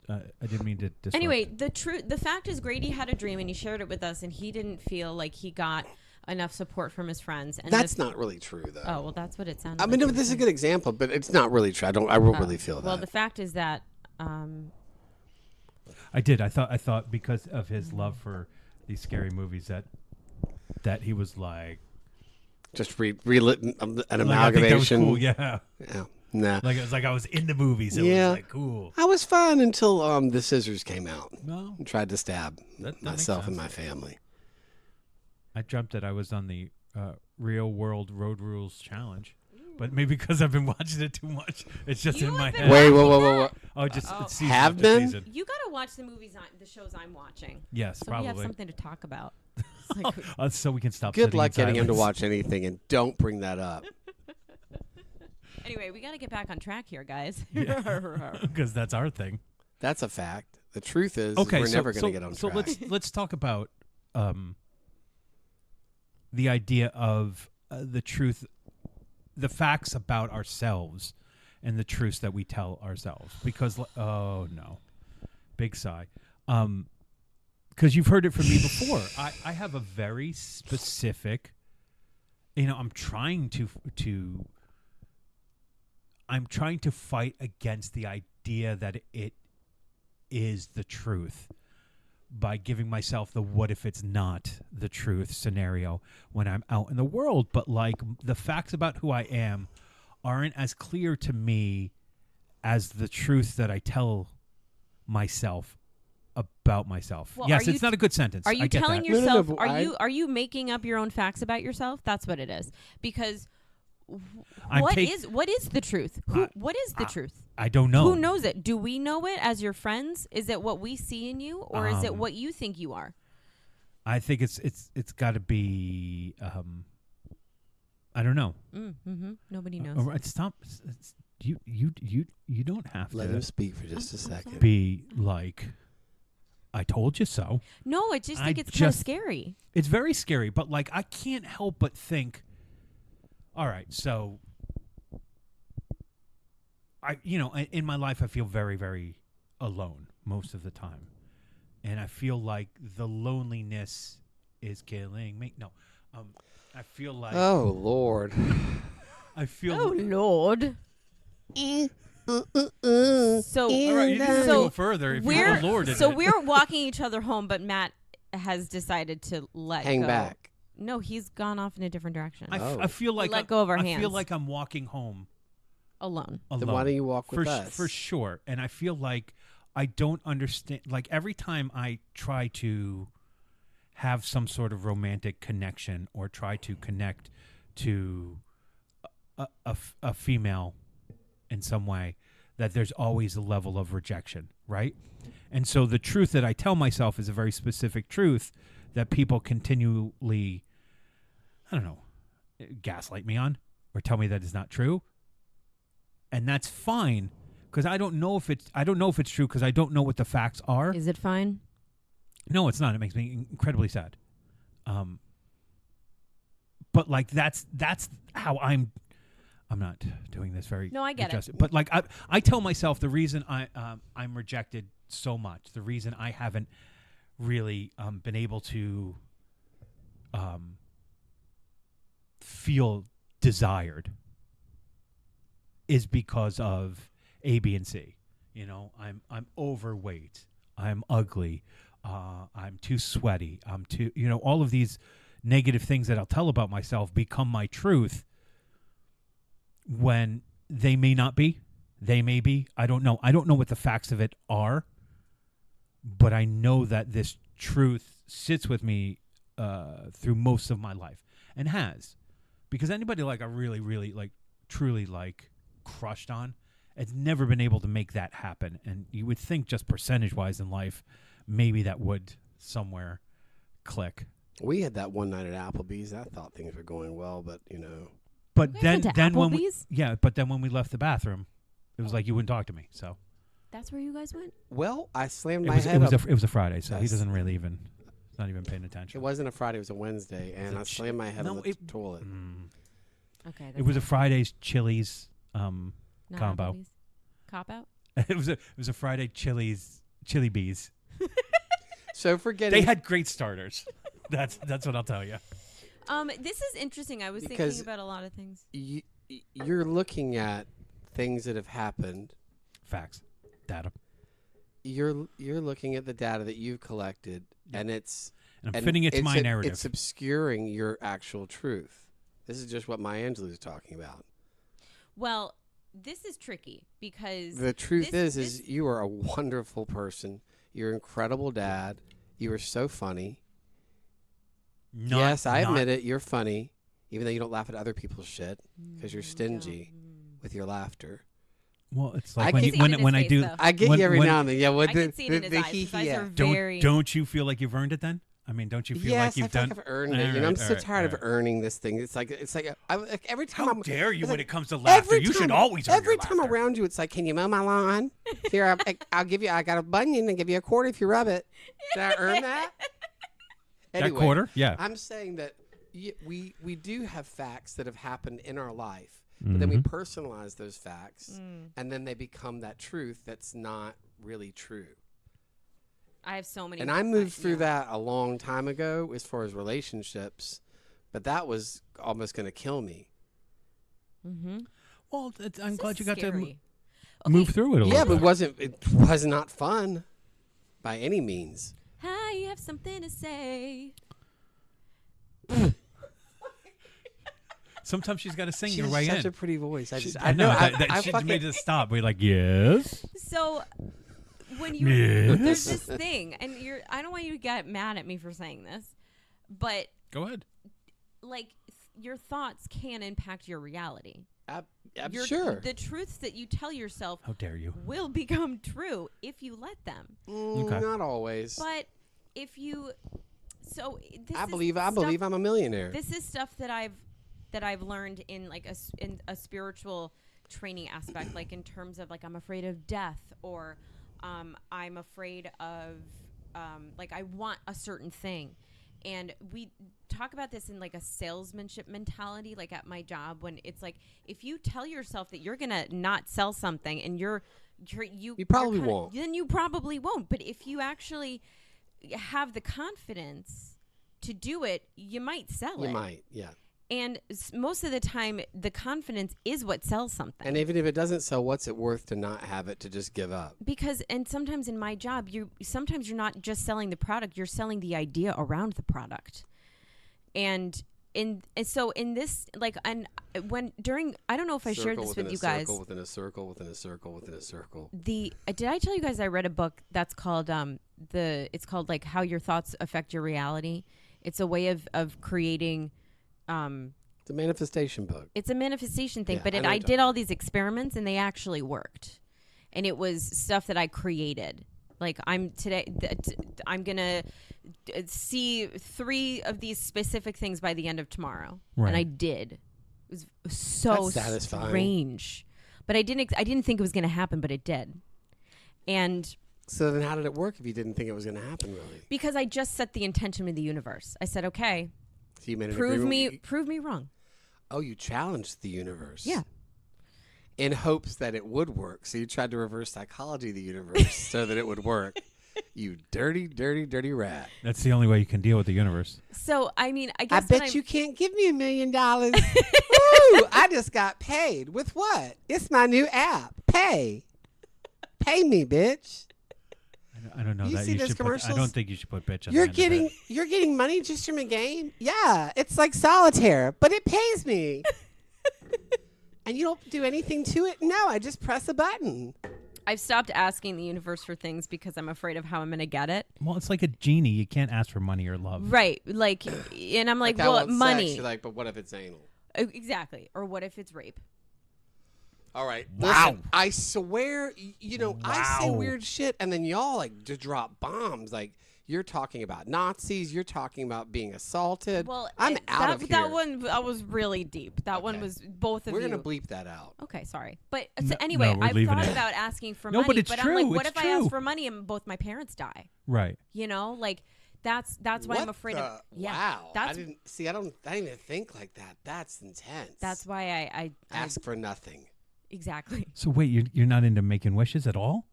I didn't mean to disrupt. Anyway, the fact is Grady had a dream and he shared it with us, and he didn't feel like he got enough support from his friends. And That's not really true, though. Oh, well, that's what it sounded I mean, like. this is a good example, but it's not really true. I don't really feel that. Well, the fact is that I did. I thought because of his love for these scary movies that he was like just relit an like, amalgamation. I think that was cool. Yeah. Yeah. Nah. Like it was like I was in the movies. It Yeah. was like cool. I was fine until the scissors came out No, and tried to stab that makes myself and sense. my family. I dreamt that I was on the Real World Road Rules Challenge, but maybe because I've been watching it too much, it's just You in my have been head. Wait, watching whoa. Oh, just Oh. it's season Have after been? season. you got to watch the shows I'm watching. Yes, So we have probably. something to talk about. It's like, So we can stop. Good sitting luck in getting him to silence. watch anything, and don't bring that up. anyway, we got to get back on track here, guys. because that's our thing. That's a fact. The truth is, Okay, we're so, never going so, to get on so track. let's talk about the idea of the truth, the facts about ourselves, and the truths that we tell ourselves. Because oh no, big sigh. Because you've heard it from me before. I have a very specific. I'm trying to fight against the idea that it is the truth by giving myself the what if it's not the truth scenario when I'm out in the world. But like the facts about who I am aren't as clear to me as the truth that I tell myself about myself. Well, Yes, are it's you not a good sentence. Are I you get telling that. No, no, yourself? but Are you making up your own facts about yourself? That's what it is. Because I'm what take- is the truth? What is the truth? I don't know. Who knows it? Do we know it as your friends? Is it what we see in you, or is it Um, what you think you are? I think it's got to be. I don't know. Nobody knows. All right, stop. You don't have Let to him speak for just a second. be like, I told you so. No, I just I think it's kind of just- scary. It's very scary, but like I can't help but think. All right, so in my life I feel very, very alone most of the time, and I feel like the loneliness is killing me. No, I feel like Oh Lord. I feel. Oh Lord. So All right, you didn't have to so go further. If you're the Lord, so we're walking each other home, but Matt has decided to let Hang go. back. No, he's gone off in a different direction. I feel like let go of our I feel hands. like I'm walking home Alone. alone. Then why don't you walk with for us? for sure? And I feel like I don't understand. Like every time I try to have some sort of romantic connection or try to connect to a female in some way, that there's always a level of rejection, right? And so the truth that I tell myself is a very specific truth that people continually, I don't know, gaslight me on or tell me that is not true. And that's fine, because I don't know if it's true, because I don't know what the facts are. Is it fine? No, it's not. It makes me incredibly sad. But like that's how I'm not doing this very. No, I get it. But like I tell myself the reason I'm rejected so much, the reason I haven't really been able to feel desired is because of A, B, and C. I'm overweight. I'm ugly. I'm too sweaty. I'm too, all of these negative things that I'll tell about myself become my truth when they may not be. They may be. I don't know. I don't know what the facts of it are, but I know that this truth sits with me through most of my life and has. Because anybody like I really, really like, truly like crushed on, it's never been able to make that happen. And you would think just percentage-wise in life, maybe that would somewhere click. We had that one night at Applebee's. I thought things were going well, but But You guys went to when we, Applebee's? but then when we left the bathroom, it was like you wouldn't talk to me. So That's where you guys went? well, I slammed it my was head up. it was a Friday, so he Yes. doesn't really even not even paying attention. It wasn't a Friday; it was a Wednesday, and a I slammed my head on no, the it- toilet. Okay. It was a Friday's Chili's not combo. Applebee's. Cop out? It was a Friday chili bees. So forgetting They had great starters. That's what I'll tell you. This is interesting. I was Because thinking about a lot of things. you're looking at things that have happened. Facts, data, You're looking at the data that you've collected, and it's and I'm fitting it to my narrative. It's obscuring your actual truth. This is just what Maya Angelou is talking about. Well, this is tricky because The truth this- is you are a wonderful person. You're an incredible dad. You are so funny. Yes, I admit it. You're funny, even though you don't laugh at other people's shit because you're stingy with your laughter. Well, it's I like can see it in when his I face, do. though. I get When- you every when- now and then. Yeah, I what can see it in his eyes. His eyes are very. Don't you feel like you've earned it then? I mean, don't you feel yes, like you've I feel done? like I've earned it. You know, I'm so tired of earning this thing. It's like like every time How I'm dare you it's when like it comes to laughter? every You should time- always earn every your time laughter. around you. It's like, can you mow my lawn? Here, I'll give you. I got a bunion and give you a quarter if you rub it. Did I earn that? That quarter, yeah. I'm saying that we do have facts that have happened in our life, but then we personalize those facts, and then they become that truth that's not really true. I have so many. And I moved through that a long time ago as far as relationships, but that was almost going to kill me. Mm-hmm. Well, I'm glad you got to scary. move through it a Yeah, little. but it was not fun by any means. Hi, you have something to say. Sometimes she's got to sing She your has way such in. a pretty voice. I know that I she fucking- made it stop. We're like, yes. So when you Yes. there's this thing, and I don't want you to get mad at me for saying this, but Go ahead. like your thoughts can impact your reality. I'm Your- The truths that you tell yourself How dare you? will become true if you let them. Okay. Not always. But if you, so this I is believe stuff- I'm a millionaire. This is stuff that I've learned in like in a spiritual training aspect, like in terms of like I'm afraid of death, or I'm afraid of like I want a certain thing. And we talk about this in like a salesmanship mentality, like at my job, when it's like, if you tell yourself that you're going to not sell something and you probably kinda- won't. Then you probably won't. But if you actually have the confidence to do it, you might sell it. You might, yeah. And most of the time, the confidence is what sells something. And even if it doesn't sell, what's it worth to not have it, to just give up? Because, and sometimes in my job, sometimes you're not just selling the product, you're selling the idea around the product. And so in this, like, and when during, I don't know if I shared this with you guys. Circle within a circle within a circle within a circle. Did I tell you guys I read a book that's called it's called like How Your Thoughts Affect Your Reality. It's a way of creating. It's a manifestation book. It's a manifestation thing, Yeah, but I know I what you're did all these experiments and they actually worked. And it was stuff that I created. Like I'm gonna see 3 of these specific things by the end of tomorrow, Right. and I did. It was so That's satisfying. strange, but I didn't think it was gonna happen, but it did. And So then how did it work if you didn't think it was going to happen, really? because I just set the intention with the universe, I said, okay, So you made an prove agreement me wrong. Oh, you challenged the universe. Yeah. In hopes that it would work. So you tried to reverse psychology the universe so that it would work. You dirty, dirty, dirty rat. That's the only way you can deal with the universe. So I mean, I I guess bet you can't give me $1 million. Ooh, I just got paid. With what? It's my new app. Pay me, bitch. I don't know You that see you those should. I commercials? don't think you should put bitch on You're the end of it. getting money just from a game? Yeah, it's like solitaire, but it pays me. And you don't do anything to it? No, I just press a button. I've stopped asking the universe for things because I'm afraid of how I'm going to get it. Well, it's like a genie. You can't ask for money or love. Right. Like, and I'm like, I well, want sex. money. You're like, but what if it's anal? Exactly. Or what if it's rape? All right. Wow. Listen, I swear, I say Wow. weird shit, and then y'all like just drop bombs. Like you're talking about Nazis. You're talking about being assaulted. Well, I'm out of here. That was really deep. That one Okay. was both of We're you. gonna bleep that out. Okay, sorry. But No- so anyway, no, we're I've leaving thought it. about asking for No, money. but it's I'm true. like, what It's if I ask true. for money and both my parents die? Right. You know, like that's why I'm What afraid the- of. Yeah, Wow. That's I didn't see. I didn't even think like that. That's intense. that's why I ask for nothing. Exactly. So wait, you're not into making wishes at all?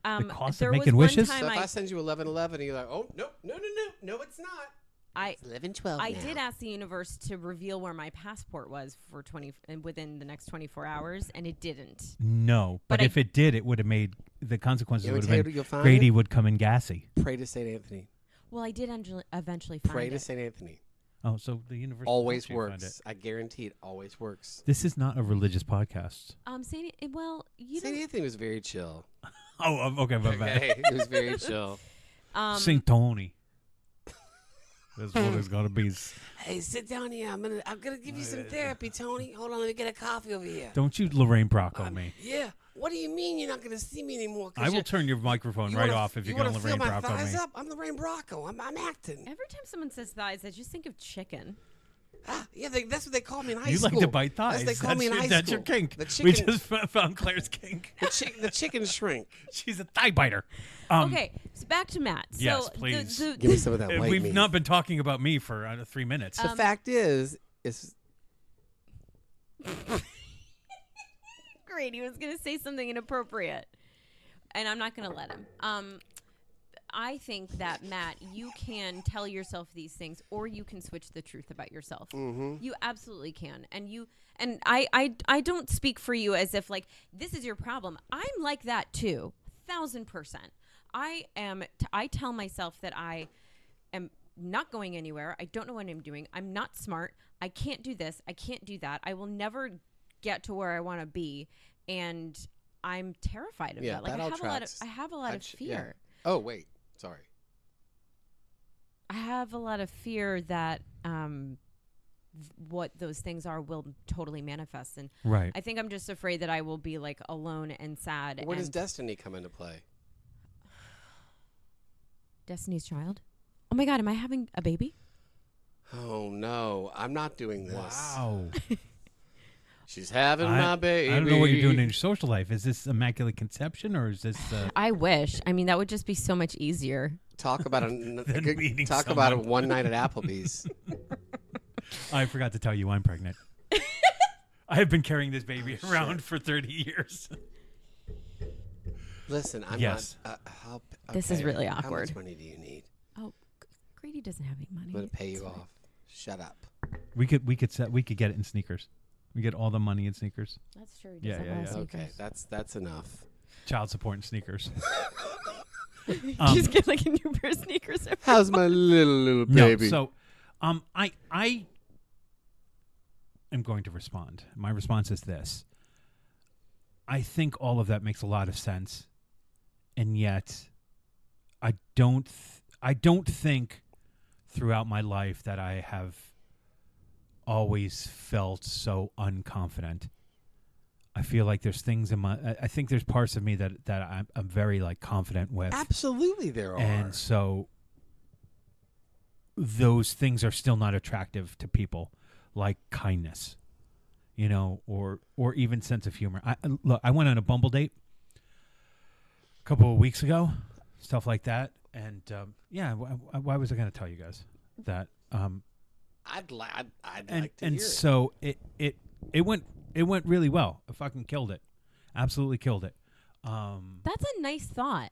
cost of There making was wishes? one So time if I send you 11:11, and you're like, oh no, it's not. I It's 11:12. I now. did ask the universe to reveal where my passport was for within the next 24 hours, and it didn't. No, but But if it did, it would have made the consequences You would want have to been you'll find Grady it? would come in gassy. Pray to Saint Anthony. Well, I did eventually find Pray it. to Saint Anthony. Oh, so the universe Always helps you find it. works. I guarantee it always works. This is not a religious podcast. Saint, well, you Saint know, Anthony was very chill. Oh, okay, my bad. Okay, it was very chill. Saint Tony. That's what it's gonna be. Hey, sit down here. I'm gonna give you some therapy, Tony. Hold on, let me get a coffee over here. Don't you Lorraine Bracco me. Yeah. What do you mean you're not gonna see me anymore? I will turn your microphone right off if you're gonna feel Lorraine my Bracco thighs me. up? I'm Lorraine Bracco. I'm acting. every time someone says thighs, I just think of chicken. Yeah, that's what they call me in high You school. like to bite thighs. That's what they call me in high That's school. your kink. The We chicken, just found Claire's kink. the chicken shrink. She's a thigh biter. Okay, so back to Matt. yes, so please. Give me some of that white We've meat. not been talking about me for 3 minutes. The fact is Great, he was going to say something inappropriate, and I'm not going to let him. I think that, Matt, you can tell yourself these things, or you can switch the truth about yourself. You absolutely can. And I don't speak for you as if, like, this is your problem. I'm like that, too, 1,000%. I tell myself that I am not going anywhere. I don't know what I'm doing. I'm not smart. I can't do this. I can't do that. I will never get to where I want to be. And I'm terrified of that. Like, that all I have a lot of fear. Oh, wait. Sorry. I have a lot of fear that what those things are will totally manifest. And Right. I think I'm just afraid that I will be, like, alone and sad. Where does and destiny come into play? Destiny's Child? Oh, my God. Am I having a baby? Oh, no. I'm not doing this. Wow. She's having my baby. I don't know what you're doing in your social life. Is this immaculate conception or is this? I wish. I mean, that would just be so much easier. Talk about meeting talk about someone. one night at Applebee's. I forgot to tell you, I'm pregnant. I have been carrying this baby around for 30 years. Listen, I'm Yes. not. This is really How awkward. much money do you need? Oh, Grady doesn't have any money. I'm going to pay It's you fine. off. Shut up. We could get it in sneakers. We get all the money in sneakers. That's true. Yeah, yeah, yeah. Okay, that's enough. Child support and sneakers. Just get like a new pair of sneakers. How's my little No, baby? so I am going to respond. My response is this. I think all of that makes a lot of sense, and yet I don't think throughout my life that I have always felt so unconfident. I feel like there's things in I think there's parts of me that I'm very, like, confident with. Absolutely, there are. And so those things are still not attractive to people, like kindness, or even sense of humor. Look, I went on a Bumble date a couple of weeks ago, stuff like that. And why was I going to tell you guys that? I'd like to And hear it. so it went really well. I fucking killed it. Absolutely killed it. That's a nice thought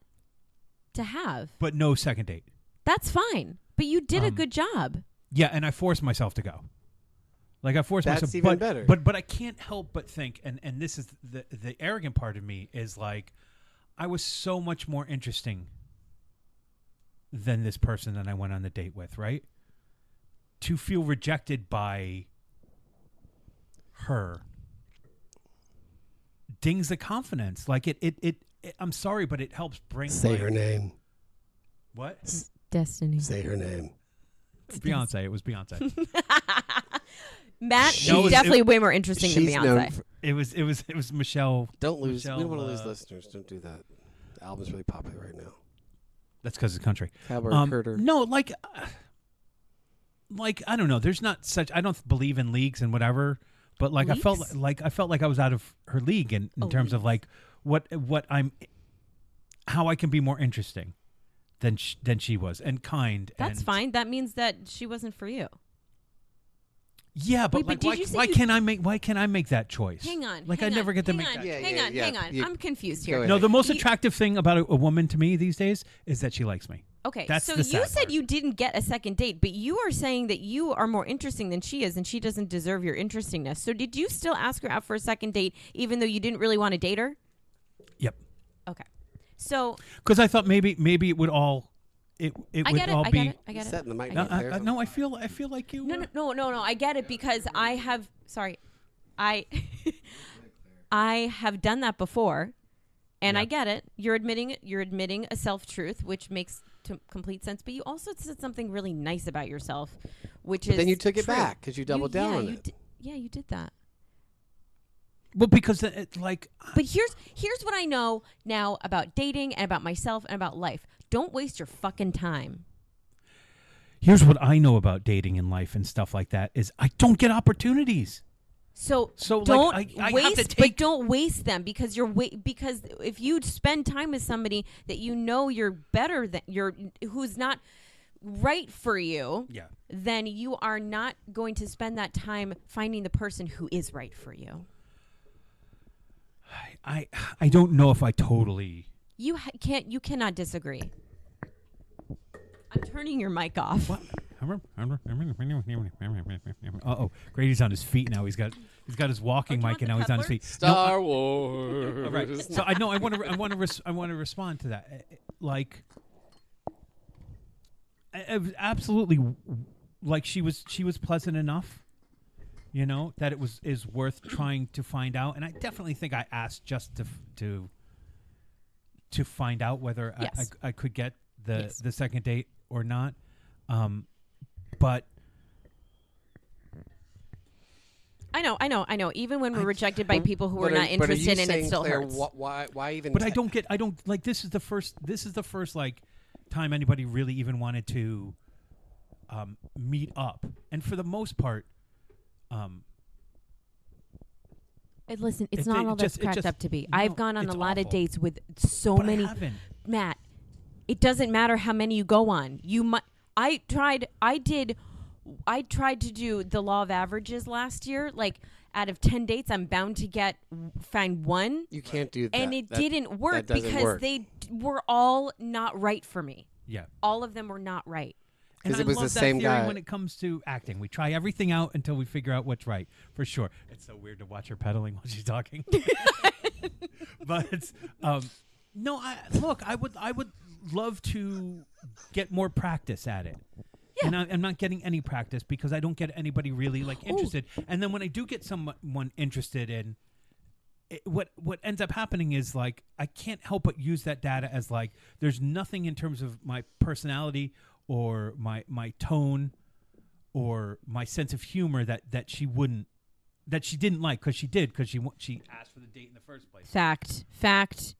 to have. But no second date. That's fine. But you did a good job. Yeah, and I forced myself to go. Like, I forced That's myself. even better. But I can't help but think, and this is the arrogant part of me, is like, I was so much more interesting than this person that I went on the date with, right? To feel rejected by her dings the confidence. Like, it I'm sorry, but it helps bring, Say like, her name. What? Destiny. Say her name. Beyonce. It was Beyonce. Matt, No, she's it was- definitely way more interesting than She's known Beyonce. for, It was Michelle. don't lose. we Michelle, don't want to lose listeners. Don't do that. The album's really popular right now. That's because it's country. Cowboy Carter. No, like I don't know. There's not such. I don't believe in leagues and whatever. But like Leagues? I felt like I was out of her league in terms of like what I'm, how I can be more interesting than she was, and kind. That's and, fine. That means that she wasn't for you. Yeah, but Wait, but like, did you say why you- can't I make that choice? Hang on. Like, hang I never on, get to hang make on, that. Yeah, Hang yeah, on, yeah. hang on. You- I'm confused Go here. ahead. No, the most You- attractive thing about a woman to me these days is that she likes me. Okay, That's so the you sad said part. you didn't get a second date, but you are saying that you are more interesting than she is, and she doesn't deserve your interestingness. So did you still ask her out for a second date, even though you didn't really want to date her? Yep. Okay, so Because I thought maybe it would all it I would get it. all I be. get it. I get it. Setting the mic I up get it. there. No, I feel like you. No, were- no, no, no, no. I get it because I have. Sorry, I I have done that before, and Yeah. I get it. You're admitting a self truth, which makes complete sense. But you also said something really nice about yourself, which But is then you took it true. back because you doubled down yeah, on you it. yeah, you did that. Well, because it, like But here's what I know now about dating and about myself and about life. Don't waste your fucking time. here's what I know about dating and life and stuff like that is I don't get opportunities. So Like, don't I have to waste, take- but don't waste them because because if you spend time with somebody that you know you're better than who's not right for you, Yeah. then you are not going to spend that time finding the person who is right for you. I don't know if I totally. You cannot disagree. I'm turning your mic off. What? Uh-oh, Grady's on his feet now. He's got his walking Oh, do you mic, and want now the he's on his pepper? feet. Star Wars. All right. So I know I want to respond to that. Like, I was absolutely like she was pleasant enough, you know, that it is worth trying to find out. And I definitely think I asked just to find out whether Yes. I could get the Yes. the second date or not. But I know. Even when we're I- rejected by people who are But not but are you interested in it, saying, still Claire, hurts. Why even? But I don't like this is the first like time anybody really even wanted to meet up, and for the most part, Listen, it's It- not it all that's just- it cracked just- up to be. no, I've gone on a it's lot of awful. dates with so but many. I haven't. Matt, it doesn't matter how many you go on. I tried to do the law of averages last year. Like out of 10 dates, I'm bound to find one, You can't do that. and it That- didn't work doesn't because work. they were all not right for me. Yeah. All of them were not right. And 'Cause I it was love the that same theory guy. when it comes to acting. We try everything out until we figure out what's right, for sure. It's so weird to watch her pedaling while she's talking. But it's, no, I would love to get more practice at it. Yeah. And I'm not getting any practice because I don't get anybody really like Ooh. interested. And then when I do get someone interested in what ends up happening is like I can't help but use that data as like there's nothing in terms of my personality or my tone or my sense of humor that she didn't like because she asked for the date in the first place. Fact.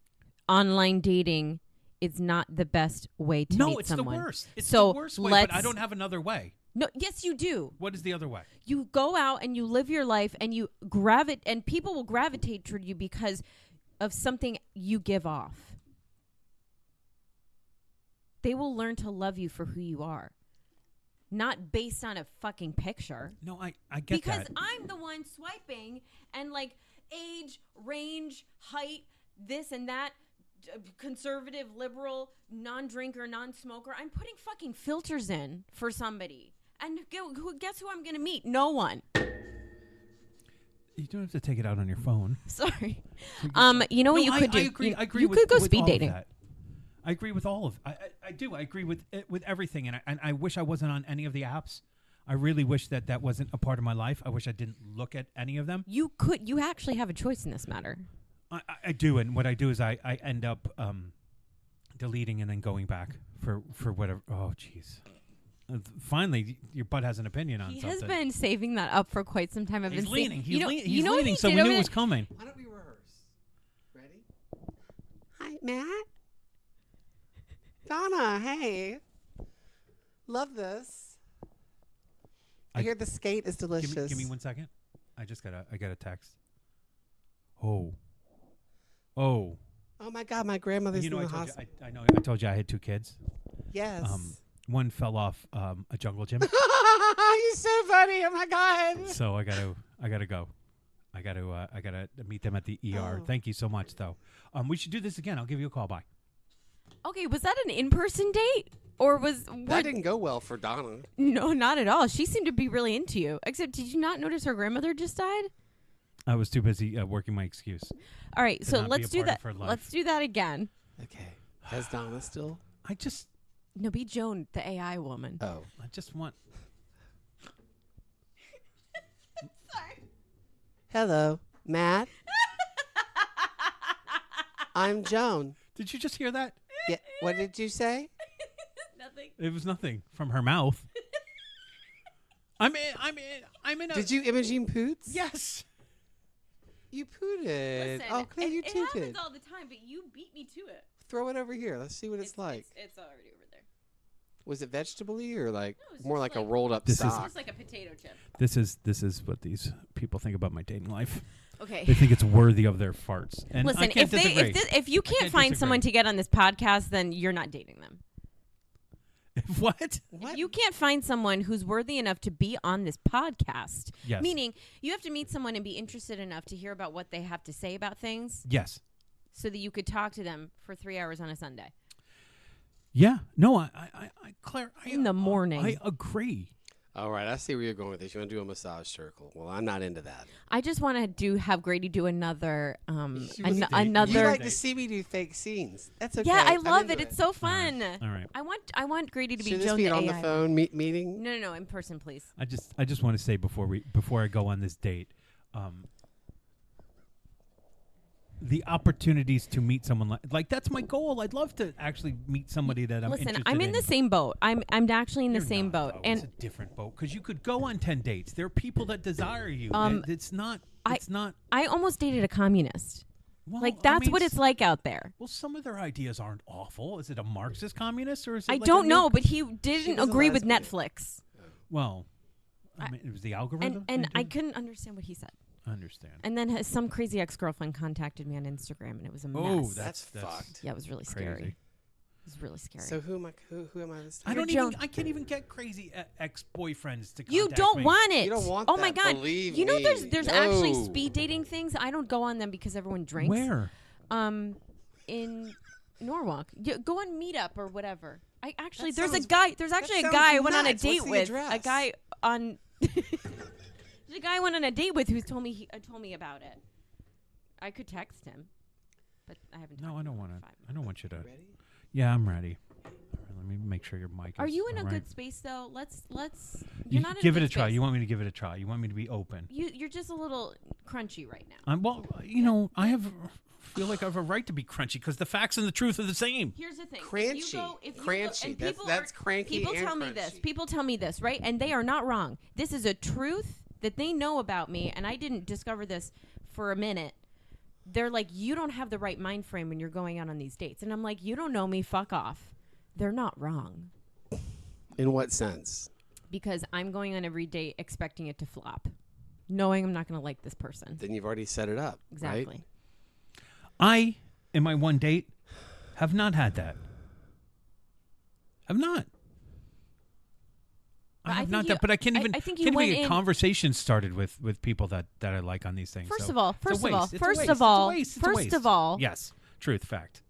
Online dating is not the best way to No, meet it's someone. the worst. It's So the worst way, but I let's- don't have another way. No, yes, you do. What is the other way? You go out and you live your life and and people will gravitate toward you because of something you give off. They will learn to love you for who you are, not based on a fucking picture. No, I get Because that. I'm the one swiping and like age, range, height, this and that, conservative, liberal, non-drinker, non-smoker. I'm putting fucking filters in for somebody. And guess who I'm going to meet? No one. You don't have to take it out on your phone. Sorry. You can- You know what you No, could do? I agree. I agree you with, could go with speed all dating. Of that. I agree with all of. I do. I agree with everything, and I wish I wasn't on any of the apps. I really wish that wasn't a part of my life. I wish I didn't look at any of them. You actually have a choice in this matter. I do, and what I do is I end up deleting and then going back for whatever. Oh, jeez. Finally, your butt has an opinion on He something. has been saving that up for quite some time. I've He's been leaning. He's He's you know what leaning, he so did we of knew it it? was coming. Why don't we rehearse? Ready? Hi, Matt. Donna, hey. Love this. I hear the skate is delicious. Give me 1 second. I got a text. Oh. Oh. Oh my God, my grandmother's You know, in I the told hospital. you. I told you I had 2 kids. Yes. One fell off a jungle gym. You're so funny. Oh my god. So I gotta go. I gotta meet them at the ER. Oh. Thank you so much, though. We should do this again. I'll give you a call. Bye. Okay, was that an in-person date? Or That didn't go well for Donna. No, not at all. She seemed to be really into you. Except, did you not notice her grandmother just died? I was too busy working my excuse. All right, To so not be let's a do part of that. her life. Let's do that again. Okay. Has Donna still? I just No, be Joan, the AI woman. Oh. want. Sorry. Hello, Matt. I'm Joan. Did you just hear that? Yeah. What did you say? Nothing. It was nothing from her mouth. I'm in a. Did you Imogene Poots? Yes. You pooted. Listen, Oh, Claire, you it tooted. happens all the time, but you beat me to it. Throw it over here. Let's see what it's like. It's already over there. Was it vegetable-y or like No, it's more just like a like- rolled up This is- It's sock? just like a potato chip. This is what these people think about my dating life. They Okay. think it's worthy of their farts. And I Listen, can't disagree. if you can't can't find disagree. someone to get on this podcast, then you're not dating them. What? What? If you can't find someone who's worthy enough to be on this podcast, Yes. meaning you have to meet someone and be interested enough to hear about what they have to say about things Yes. so that you could talk to them for 3 hours on a Sunday. Yeah. No. I Claire. In the morning. I agree. All right, I see where you're going with this. You want to do a massage circle? Well, I'm not into that. I just want to have Grady do another She was a date. You another. like to see me do fake scenes? That's okay. Yeah, I I'm love into it. It's so fun. All right. I want Grady to be Should this Joan be the an on AI. the phone meeting? No, in person, please. I just want to say before I go on this date, the opportunities to meet someone like that's my goal. I'd love to actually meet somebody that I'm Listen, interested I'm in the same boat. I'm actually in the You're same not, boat, though. and it's a different boat because you could go on 10 dates. There are people that desire you. It's not. It's not. I almost dated a communist. Well, Like I that's mean, what it's like out there. Well, some of their ideas aren't awful. Is it a Marxist communist or is it? I like a don't new- know, but he didn't was a agree with lesbian. Netflix, Well, I mean, it was the algorithm. and that I did- couldn't understand what he said. I understand. And then some crazy ex-girlfriend contacted me on Instagram, and it was a mess. Oh, That's fucked. Yeah, it was really crazy. scary. It was really scary. So who am I? Who am I this time? I don't Joan. even. I can't even get crazy ex-boyfriends to. You contact don't me. want it. You don't want oh my that, god! believe you know, me. there's actually No. speed dating things. I don't go on them because everyone drinks. Where? In Norwalk, go on Meetup or whatever. I actually That there's a sounds- guy. There's actually a sounds guy I went on a nuts. date What's the with. A address? guy on. There's a guy I went on a date with who's told me about it. I could text him, but I haven't. No, talked I to don't him want in to. 5 I don't want you to. Ready? Yeah, I'm ready. All right, let me make sure your mic. Are is you in a all right. good space though? Let's. You You're not in give a it a good try. space. You want me to give it a try? You want me to be open? You're just a little crunchy right now. Well, feel like I have a right to be crunchy because the facts and the truth are the same. Here's the thing. Crunchy. Crunchy. And That's- people that's cranky People and tell me this. crunchy. People tell me this, right? And they are not wrong. This is a truth that they know about me, and I didn't discover this for a minute. They're like, you don't have the right mind frame when you're going out on these dates. And I'm like, you don't know me, fuck off. They're not wrong. In what sense? Because I'm going on every date expecting it to flop, knowing I'm not going to like this person. Then you've already set it up. Exactly. Right? I, in my one date, have not had that. Have not. But I I have think not you- that, but I can't I- even. I think you can't even went get in- conversations started with people that I like on these things. First so of all, it's a first of waste. all, It's a first waste. of It's a all, waste. It's a first waste. of all, yes, truth, fact.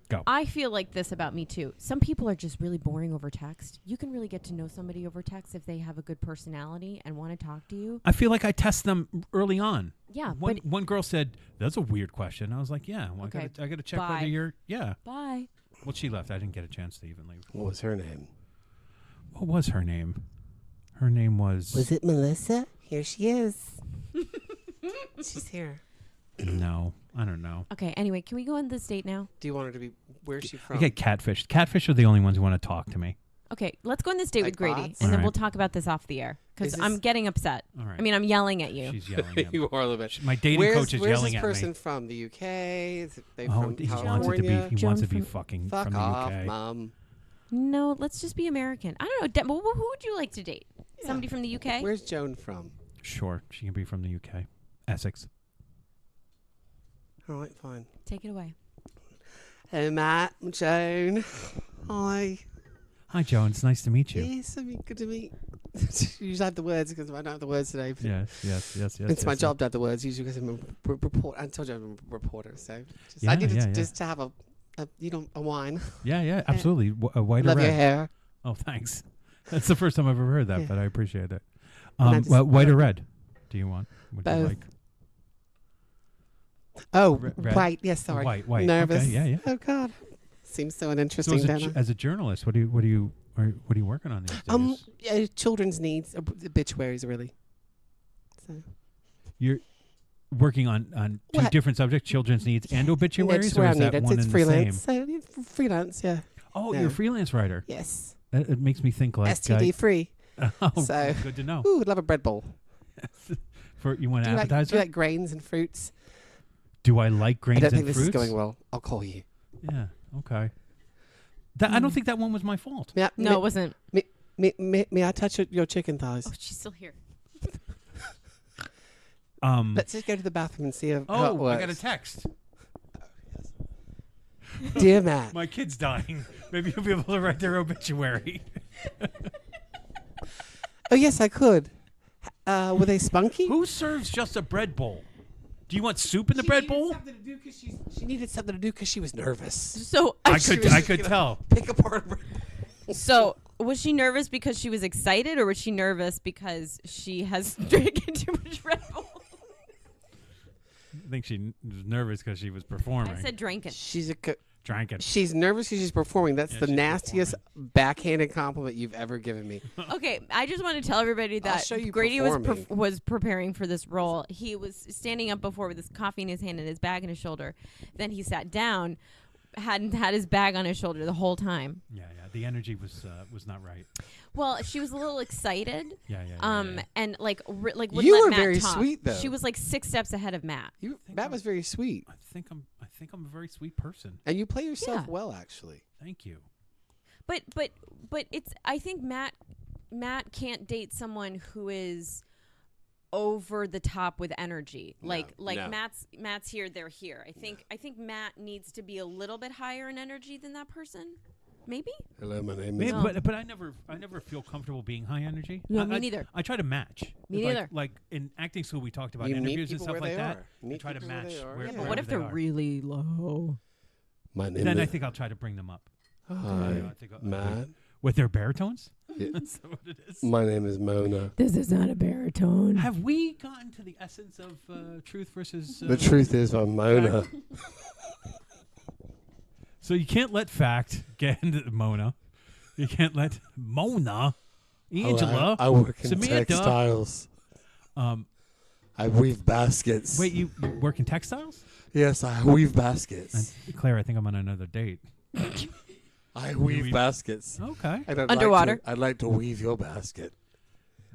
Go. I feel like this about me too. Some people are just really boring over text. You can really get to know somebody over text if they have a good personality and want to talk to you. I feel like I test them early on. Yeah, One but one girl said, "That's a weird question." I was like, "Yeah, well, Okay, I got to check bye. whether you're." Yeah. bye. Well, she left. I didn't get a chance to even leave. What was her name? What was her name? Her name was. Was it Melissa? Here she is. She's here. No, I don't know. Okay, anyway, can we go on this date now? Do you want her to be? Where's she I from? get catfish. Catfish are the only ones who want to talk to me. Okay, let's go on this date Like with Grady, bots? and then All we'll right. talk about this off the air because Is I'm this- getting upset. All right. I mean, I'm yelling at you. She's yelling at me. You are a little bit. My dating coach is where's yelling this at person me. from? The UK? Is they Oh, from he wants it to California? be. He Joan wants to be from- fucking Fuck from the off, UK. Mom. No, let's just be American. I don't know. Who would you like to date? Yeah. Somebody from the UK? Where's Joan from? Sure, she can be from the UK, Essex. All right, fine. Take it away. Hey, Matt. I'm Joan. Hi. Hi, Joan. It's nice to meet you. Yes, I mean, good to meet. Usually I have the words because I don't have the words today. But Yes. it's my yes. job to have the words usually because I'm a reporter. I told you I'm a reporter, so just, Yeah, I needed yeah. just to have a a wine. Yeah, absolutely. White Love or your red? hair. Oh, thanks. That's the first time I've ever heard that, Yeah. but I appreciate it. And I just- White or red? Do you want? Would you Both. like? Oh, Red? white. Yes, sorry. White. Nervous. Okay, yeah. Oh God. Seems so So uninteresting, don't I? as a journalist, what are you working on these days? Yeah, children's needs, obituaries, really. So You're working on two What? different subjects: children's needs and obituaries, It's or where is I that need it. one It's and freelance. the same? So, freelance, yeah. Oh, No. you're a freelance writer. Yes. It makes me think like STD free. oh, So- good to know. Ooh, I'd love a bread bowl. For you want Do an you, like, do appetizer? you like grains and fruits? Do I like grains I don't and think this fruits? is going well. I'll call you. Yeah. Okay. I don't think that one was my fault. May I, No, it wasn't. may I touch your chicken thighs? Oh, she's still here. Let's just go to the bathroom and see how it I works. got a text. Dear Matt, My kid's dying. Maybe you'll be able to write their obituary. oh yes, I could. Were they spunky? Who serves just a bread bowl? Do you want soup in the bread bowl? She needed something to do because she was nervous. So I She could was I just could gonna tell. Pick apart a bread bowl. So was she nervous because she was excited, or was she nervous because she has drinking too much Red Bull? I think she was nervous because she was performing. I said drinking. She's Drank it. she's nervous because she's performing. That's Yeah, the she's nastiest backhanded compliment you've ever given me. Okay, I just want to tell everybody that show you Grady performing. was preparing for this role. He was standing up before with his coffee in his hand and his bag on his shoulder. Then he sat down, hadn't had his bag on his shoulder the whole time. Yeah. The energy was not right. Well, she was a little excited. Yeah. And like wouldn't You let were Matt very talk. sweet, though. She was like 6 steps ahead of Matt. Matt was very sweet, I think I'm a very sweet person. and you play yourself Yeah. well, actually. Thank you. But it's I think Matt can't date someone who is over the top with energy. No, Like no. Matt's here, they're here. I think Matt needs to be a little bit higher in energy than that person. Maybe? Hello, my name Maybe, No. but I never feel comfortable being high energy. No, I, me I- neither. I try to match. Me like, neither. Like in acting school, we talked about You meet interviews and people stuff where like they that. are. I Meet try to people where match. they are. Where, Yeah, but wherever what if they they're are. really low? My name Then I is think I'll try to bring them up. Hi, I think I'll- Matt. With their baritones? Yeah. That's what it is. My name is Mona. This is not a baritone. Have we gotten to the essence of truth versus... The truth is, I'm Mona. So you can't let fact get into Mona. You can't let Mona, Angela. I work in Samantha. textiles. Um, I weave baskets. wait, you work in textiles? Yes, I weave baskets. Claire, I think I'm on another date. I weave weave- baskets. Okay. And Underwater. I'd like to weave your basket.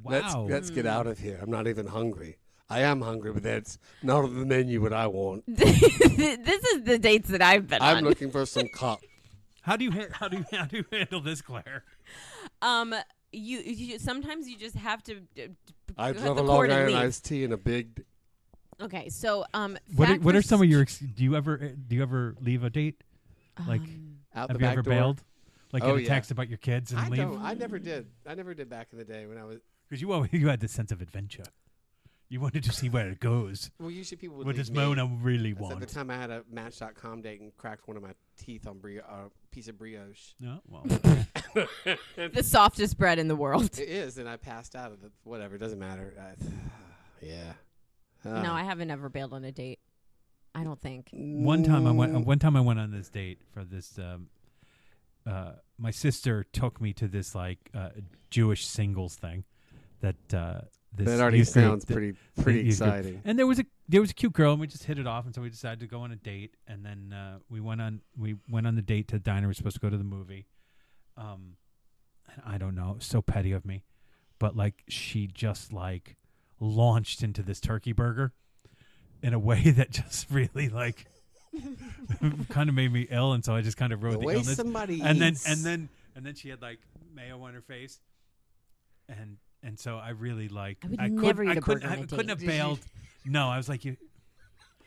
Wow. Let's get out of here. I'm not even hungry. I am hungry, but that's not on the menu what I want. This is the dates that I've been I'm on. looking for some cup. How do you handle this, Claire? You sometimes you just have to. I'd cut love the a Long cord and Island leave. iced tea and a big. Okay, so What are some of your? Do you ever leave a date? Like, Out have the you back ever door. bailed? Like, Oh, get a yeah. text about your kids and I leave? don't. I never did. I never did back in the day when I was. Because you had this sense of adventure. You wanted to see where it goes. Well, usually people would. What leave does me. Mona really That's At the want? time, I had a Match.com date and cracked one of my teeth on a piece of brioche. No, well, the softest bread in the world. It is, and I passed out of it. Whatever, it doesn't matter. Yeah. No, I haven't ever bailed on a date. I don't think. one time I went on this date for this. My sister took me to this Jewish singles thing that this That already youth group sounds that- pretty youth group. exciting. And there was a cute girl, and we just hit it off, and so we decided to go on a date, and then we went on the date to the diner. We were supposed to go to the movie. I don't know, so petty of me, but she just launched into this turkey burger in a way that just really kind of made me ill, and so I just kind of The rode the way illness. somebody And eats. then she had mayo on her face, and so I really would never eat a burger on a I couldn't date. have Did you- bailed. No, I was like,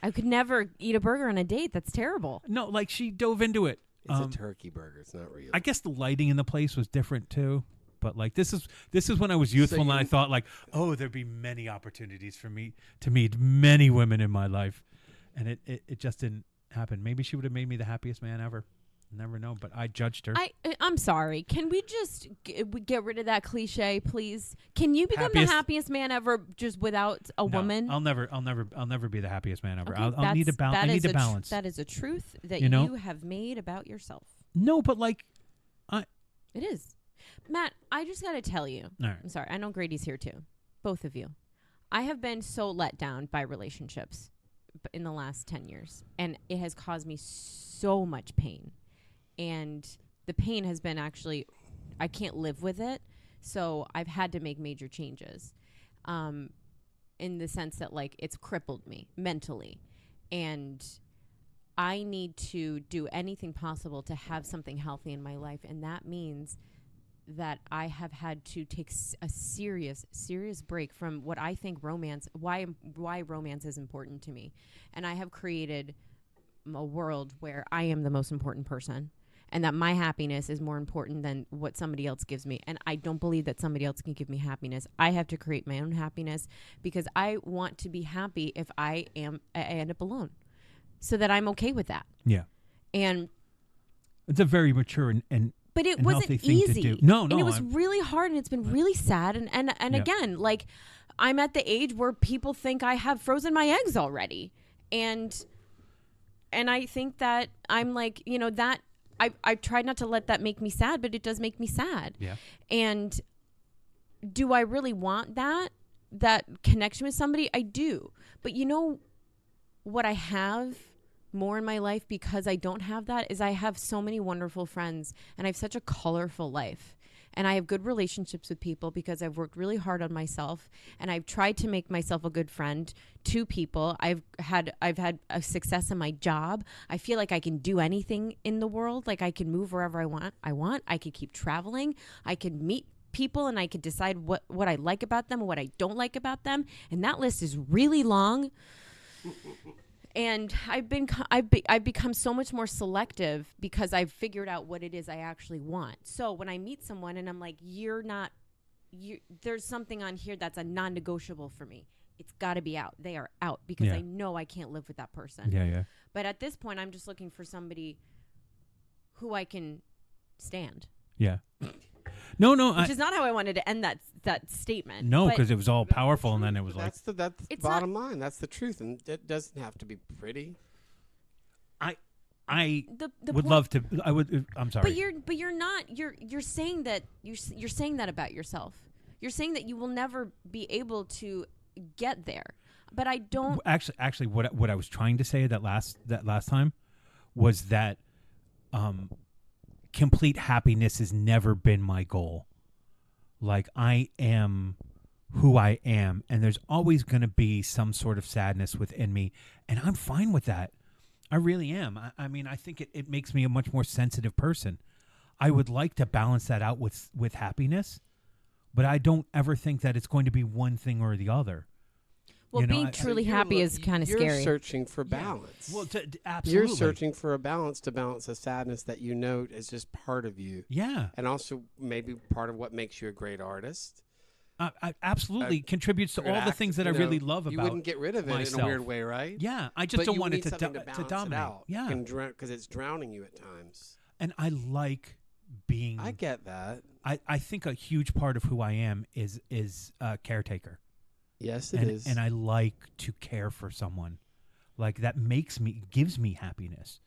I could never eat a burger on a date. That's terrible. no, she dove into it, It's a turkey burger. It's not real. I guess the lighting in the place was different too. But like this is when I was youthful and I thought like, oh, there'd be many opportunities for me to meet many women in my life, and it just didn't happen. Maybe she would have made me the happiest man ever. Never know, but I judged her. I'm sorry. Can we just get rid of that cliche, please? Can you become the happiest man ever just without a woman? I'll never be the happiest man ever. Okay, I'll need to balance. I need to balance. That is a truth that You know? you have made about yourself. No, but like, It is. Matt, I just got to tell you. all right. I'm sorry. I know Grady's here too. Both of you. I have been so let down by relationships in the last 10 years, and it has caused me so much pain. And the pain has been actually, I can't live with it. So I've had to make major changes in the sense that, like, it's crippled me mentally. And I need to do anything possible to have something healthy in my life. And that means that I have had to take a serious break from what I think romance, why romance is important to me. And I have created a world where I am the most important person, and that my happiness is more important than what somebody else gives me. And I don't believe that somebody else can give me happiness. I have to create my own happiness because I want to be happy if I end up alone, so that I'm okay with that. Yeah. And it's a very mature and but it and wasn't healthy thing easy. to do. No, and it was really hard, and it's been really sad. And Yeah. again, like, I'm at the age where people think I have frozen my eggs already, and I think that I'm like, that I tried not to let that make me sad, but it does make me sad. Yeah. And do I really want that connection with somebody? I do. But what I have more in my life, because I don't have that, is I have so many wonderful friends, and I have such a colorful life, and I have good relationships with people because I've worked really hard on myself, and I've tried to make myself a good friend to people. I've had a success in my job. I feel like I can do anything in the world. Like, I can move wherever I want. I could keep traveling. I could meet people, and I could decide what I like about them and what I don't like about them. And that list is really long. And I've become so much more selective because I've figured out what it is I actually want. So when I meet someone and I'm like, there's something on here that's a non-negotiable for me. It's got to be out. They are out because I know I can't live with that person. Yeah. But at this point, I'm just looking for somebody who I can stand. Yeah. No. Which is not how I wanted to end that statement. No, but because it was all powerful, and then it was like... That's the bottom line. That's the truth, and it doesn't have to be pretty. I the would love to... I would... I'm sorry. But you're not... You're saying that... You're saying that about yourself. You're saying that you will never be able to get there. But I don't... Actually, what I was trying to say that last time was that... complete happiness has never been my goal. Like, I am who I am, and there's always going to be some sort of sadness within me, and I'm fine with that. I really am. I mean, I think it makes me a much more sensitive person. I would like to balance that out with happiness, but I don't ever think that it's going to be one thing or the other. Well, being truly happy is kind of scary. You're searching for balance. Well, absolutely. You're searching for a balance to balance the sadness that you know is just part of you. Yeah. And also maybe part of what makes you a great artist. I absolutely contributes to all the things that I really love about You wouldn't get rid of it myself. in a weird way, right? Yeah. I just don't want it to dominate. Out. Yeah. Because it's drowning you at times. And I like being... I get that. I think a huge part of who I am is a caretaker. Yes, it is. And I like to care for someone. Like, that gives me happiness.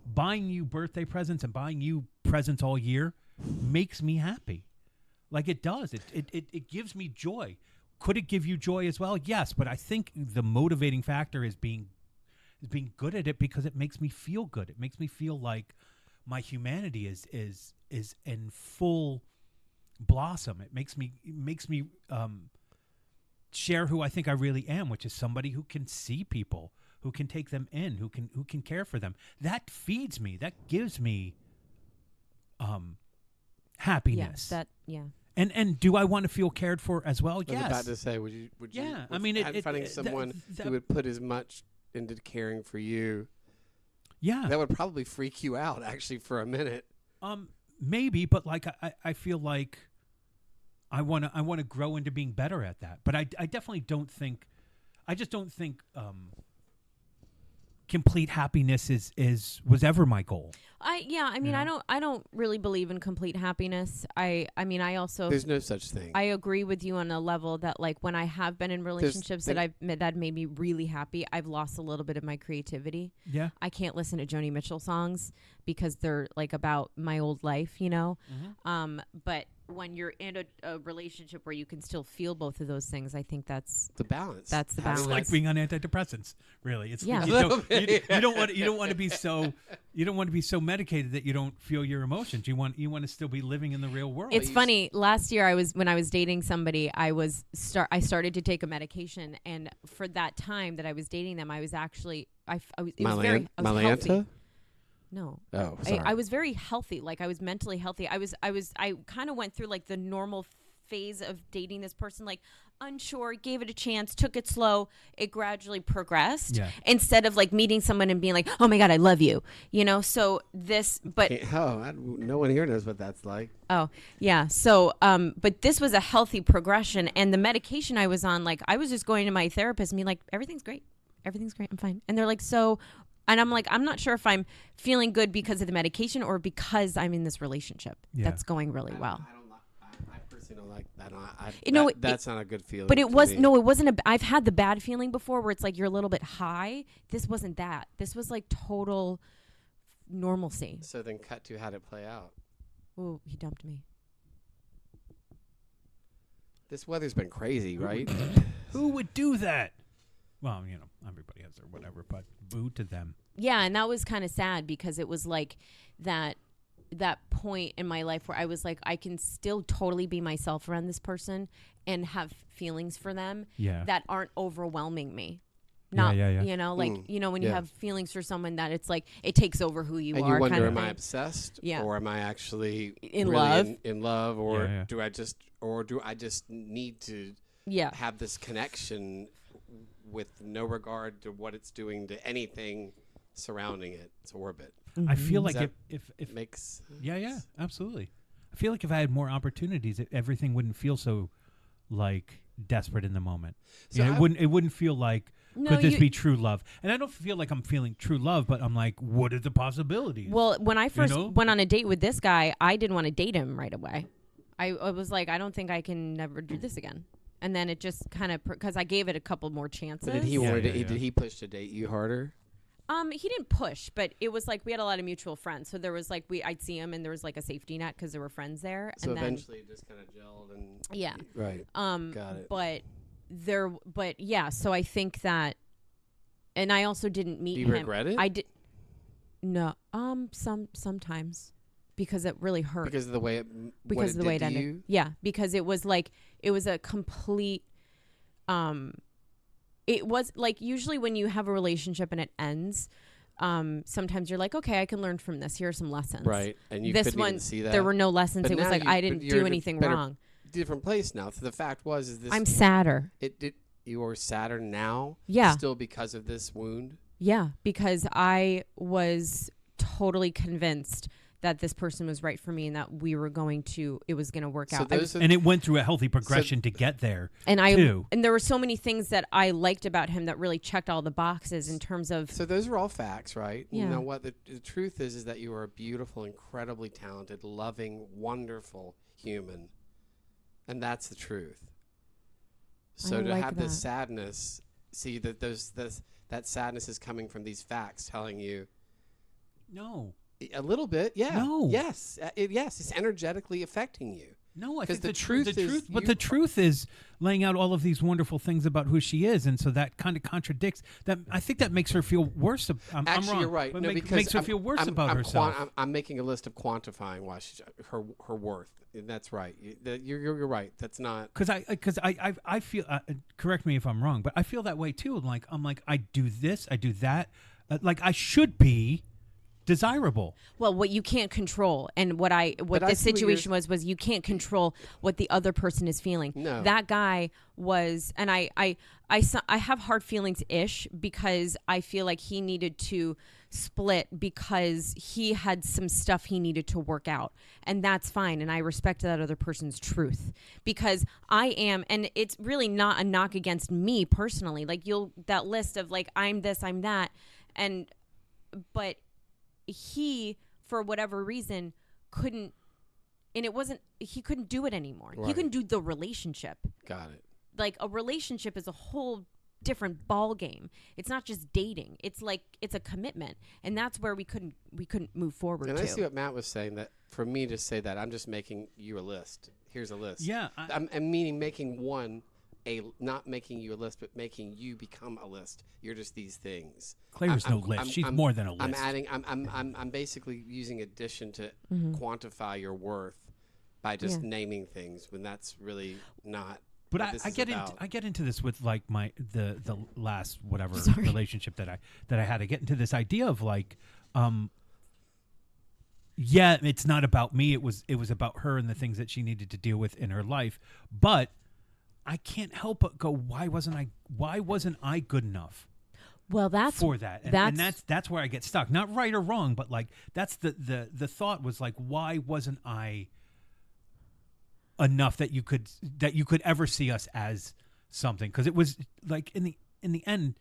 Buying you birthday presents and buying you presents all year makes me happy. Like, it does. It gives me joy. Could it give you joy as well? Yes, but I think the motivating factor is being good at it because it makes me feel good. It makes me feel like my humanity is in full blossom. It makes me share who I think I really am, which is somebody who can see people, who can take them in, who can care for them. That feeds me. That gives me happiness. And do I want to feel cared for as well? Yes. I was about to say, would you? Yeah. I mean, finding someone who would put as much into caring for you Yeah. That would probably freak you out, actually, for a minute. Maybe, but like I feel like I wanna grow into being better at that. But I definitely don't think I just don't think complete happiness was ever my goal. I mean, Yeah. I don't really believe in complete happiness. I mean, I also There's no such thing. I agree with you on a level that, like, when I have been in relationships that made me really happy, I've lost a little bit of my creativity. Yeah. I can't listen to Joni Mitchell songs because they're like about my old life, you know. But when you're in a relationship where you can still feel both of those things, I think that's the balance. That's the Having balance. It's like being on antidepressants, really. It's Yeah. like you don't want to be so medicated that you don't feel your emotions. You want to still be living in the real world. It's funny. Last year, when I was dating somebody, I started to take a medication, and for that time that I was dating them, I was actually I was healthy. Mylanta? No. Oh, sorry. I was very healthy. Like, I was mentally healthy. I kind of went through like the normal phase of dating this person, like unsure, gave it a chance, took it slow. It gradually progressed instead of like meeting someone and being like, oh my God, I love you. You know, so no one here knows what that's like. Oh, yeah. So, but this was a healthy progression, and the medication I was on, like, I was just going to my therapist and being like, everything's great. I'm fine. And they're like, and I'm like, I'm not sure if I'm feeling good because of the medication or because I'm in this relationship that's going really well. I personally don't like that. That's not a good feeling. But it wasn't. I've had the bad feeling before where it's like you're a little bit high. This wasn't that. This was like total normalcy. So then cut to how did it play out? Oh, he dumped me. This weather's been crazy, right? Who would do that? Well, you know, everybody has their whatever, but boo to them. Yeah, and that was kind of sad because it was like that point in my life where I was like, I can still totally be myself around this person and have feelings for them that aren't overwhelming me. Not, you know, like, you know, when you have feelings for someone that it's like, it takes over who you are. And you wonder, kind of am thing. I obsessed? Yeah. Or am I actually in really love? In love? Or Yeah. do I just need to have this connection with no regard to what it's doing to anything surrounding its orbit? I feel like Does if that makes sense? yeah, absolutely. I feel like if I had more opportunities, everything wouldn't feel so like desperate in the moment. So You know, it wouldn't feel like No, could this be true love? And I don't feel like I'm feeling true love, but I'm like, what are the possibilities? Well, when I first know? went on a date with this guy, I didn't want to date him right away. I was like, I don't think I can never do this again. And then it just kind of, because I gave it a couple more chances. But did he push to date you harder? He didn't push, but it was like we had a lot of mutual friends. So there was like I'd see him, and there was like a safety net because there were friends there. So and eventually it just kind of gelled and right. Got it. But yeah. So I think that, and I also didn't meet Do you him. regret it? I did. No. Sometimes because it really hurt. Because of the way it Because of the way it did to ended. you? Yeah, because it was a complete it was like, usually when you have a relationship and it ends, sometimes you're like, okay, I can learn from this. Here are some lessons. Right. And you this couldn't one even see that. there were no lessons. But it was now like I didn't you're do in a anything better wrong. Different place now. So the fact is this I'm sadder. you are sadder now? Yeah. Still because of this wound? Yeah, because I was totally convinced that this person was right for me and that it was going to work out. And it went through a healthy progression to get there. And too. and there were so many things that I liked about him that really checked all the boxes in terms of. So those are all facts, right? Yeah. You know what the truth is that you are a beautiful, incredibly talented, loving, wonderful human. And that's the truth. So to like have that. this sadness, see that that sadness is coming from these facts telling you No. a little bit, yeah. No. Yes. Yes, it's energetically affecting you. No, I 'Cause think the truth is but you- the truth is laying out all of these wonderful things about who she is, and so that kind of contradicts that. I think that makes her feel worse. I'm Actually, wrong, you're right. But No, because makes her feel worse about herself. I'm making a list of quantifying why her worth. And that's right. You're right. That's not Because I feel. Correct me if I'm wrong, but I feel that way too. I'm like I do this, I do that. Like I should be desirable. Well, what you can't control, and what But I this see what you're- situation was you can't control what the other person is feeling. No. That guy was, and I have hard feelings ish because I feel like he needed to split because he had some stuff he needed to work out, and that's fine, and I respect that other person's truth because I am, and it's really not a knock against me personally. Like that list of like I'm this, I'm that, but he, for whatever reason, couldn't, and he couldn't do it anymore. He Right. couldn't do the relationship. Got it. Like a relationship is a whole different ball game. It's not just dating. It's like it's a commitment, and that's where we couldn't move forward. And to. I see what Matt was saying, that for me to say that, I'm just making you a list. Here's a list. Yeah, I'm meaning making not making you a list, but making you become a list. You're just these things. Claire's no list. She's more than a list. I'm adding. I'm basically using addition to quantify your worth by just naming things when that's really not. But what this I is get about. I get into this with like the last whatever Sorry. relationship that I had. I get into this idea of like, yeah, it's not about me. It was about her and the things that she needed to deal with in her life. But I can't help but go, why wasn't I good enough well, that's for that? And that's where I get stuck. Not right or wrong, but like that's the thought was like, why wasn't I enough that you could ever see us as something? Because it was like in the end,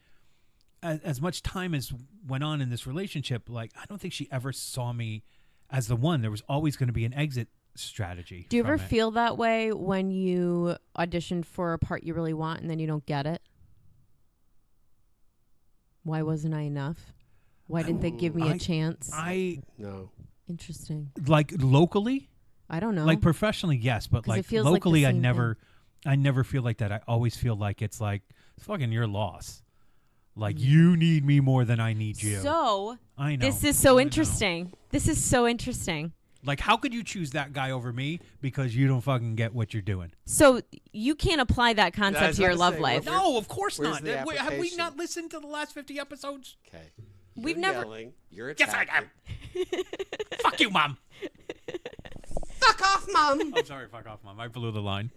as much time as went on in this relationship, like I don't think she ever saw me as the one. There was always going to be an exit strategy. Do you ever from it. feel that way when you audition for a part you really want and then you don't get it? Why wasn't I enough? Why didn't they give me a chance? No. Interesting. Like locally, I don't know. like professionally, yes, but 'Cause it like feels like the locally, I same never feel like that. I always feel like it's like fucking your loss. Like you need me more than I need you. So I know. this is I so know. interesting. This is so interesting. Like, how could you choose that guy over me because you don't fucking get what you're doing? So you can't apply that I concept was to your about to love say, life. Where- No, of course where's not. the Have we application? not listened to the last 50 episodes? Okay. We've You're never- Yelling. You're Yes, I attacking. am. Fuck you, Mom. Fuck off, Mum. I'm sorry, fuck off, Mom. I blew the line.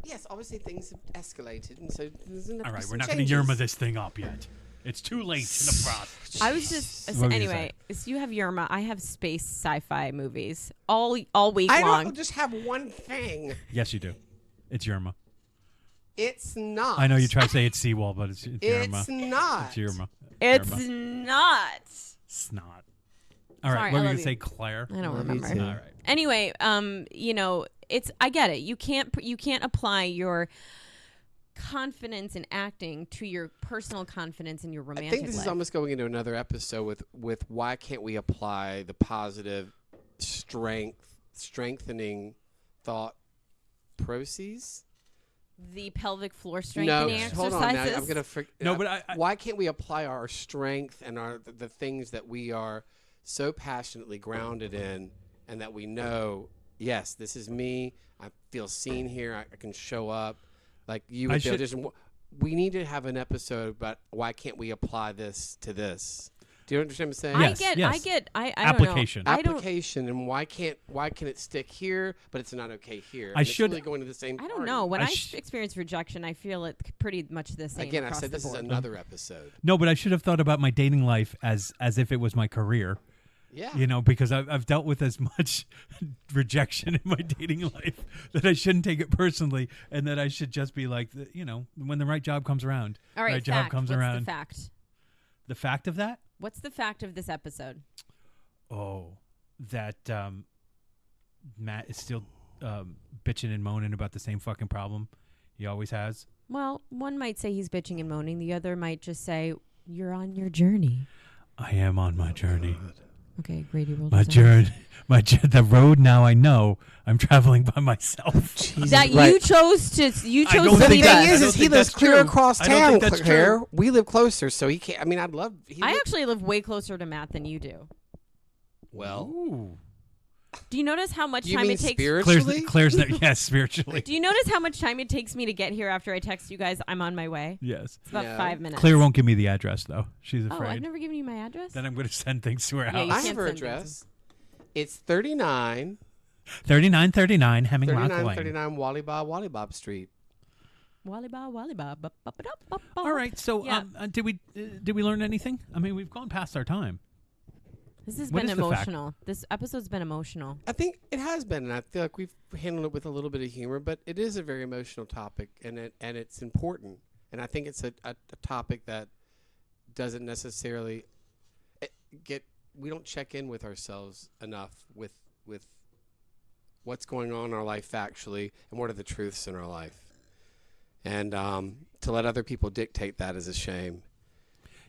Yes, obviously things have escalated, and so there's enough. All right, some we're not going to changes. Yerma this thing up yet. It's too late in the process. I was just What were you anyway. So you have Yerma. I have space sci-fi movies all week I long. don't just have one thing. Yes, you do. It's Yerma. It's not. I know you try to say it's Seawall, but it's Yerma. It's not. It's Yerma. It's Yerma. not. Snot. All right, Sorry, what I were you love going to you. say, Claire? I don't Love you remember. too. All right. Anyway, I get it. You can't apply your confidence in acting to your personal confidence in your romantic I think this life. is almost going into another episode with why can't we apply the positive strengthening thought processes? The pelvic floor No, strengthening exercises. hold on. Now, I'm gonna. No, but I why can't we apply our strength and the things that we are so passionately grounded in, and that we know, yes, this is me. I feel seen here. I can show up. Like you I with the should- audition. We need to have an episode about why can't we apply this to this. Do you understand what I'm saying? Yes, I yes. don't Application. know. I don't. Application, and why can it stick here, but it's not okay here? I And it's should- really going to the same. I don't party. know. When I I sh- experience rejection, I feel it pretty much the same. Again, I across said the this is board. another episode. No, but I should have thought about my dating life as if it was my career. Yeah. You know, because I've dealt with as much rejection in my dating life that I shouldn't take it personally, and that I should just be like, when the right job comes around, All right, right job fact. comes What's around. the fact? The fact of that, What's the fact of this episode? that Matt is still bitching and moaning about the same fucking problem he always has. Well, one might say he's bitching and moaning. The other might just say, you're on your journey. I am on my journey. Okay, Grady rolled My his eyes. journey, the road. Now I know I'm traveling by myself. That you chose to I don't to The think leave thing that- I us. don't is he think lives that's clear true. across I don't town, think that's Claire. true. We live closer, so he can't. I mean, I'd love. I actually live way closer to Matt than you do. well, Ooh. Do you notice how much You time mean it takes? spiritually? Claire's not, yes, spiritually. Do you notice how much time it takes me to get here after I text you guys? I'm on my way. Yes. It's about No. 5 minutes. Claire won't give me the address, though. She's Oh, afraid. I've never given you my address. Then I'm going to send things to her Yeah, house. you I can't have her send things. address. It's 39 3939 Hemingway Lane. 39 Wally Bob Street. Wally Bob. All right. So, Yeah. did we learn anything? I mean, we've gone past our time. This has What been is the fact? emotional. This episode's been emotional. I think it has been, and I feel like we've handled it with a little bit of humor, but it is a very emotional topic, and it's important. And I think it's a topic that doesn't necessarily we don't check in with ourselves enough with what's going on in our life factually, and what are the truths in our life. And to let other people dictate that is a shame.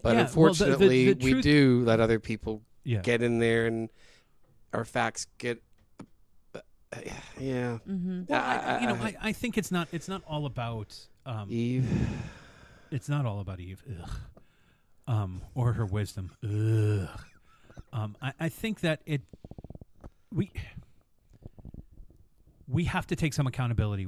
But Yeah, well, unfortunately, the we truth- do let other people Yeah. get in there, and our facts get. Yeah. Mm-hmm. Well, I think it's not all about Eve. it's not all about Eve. Ugh. Or her wisdom. Ugh. I think that we have to take some accountability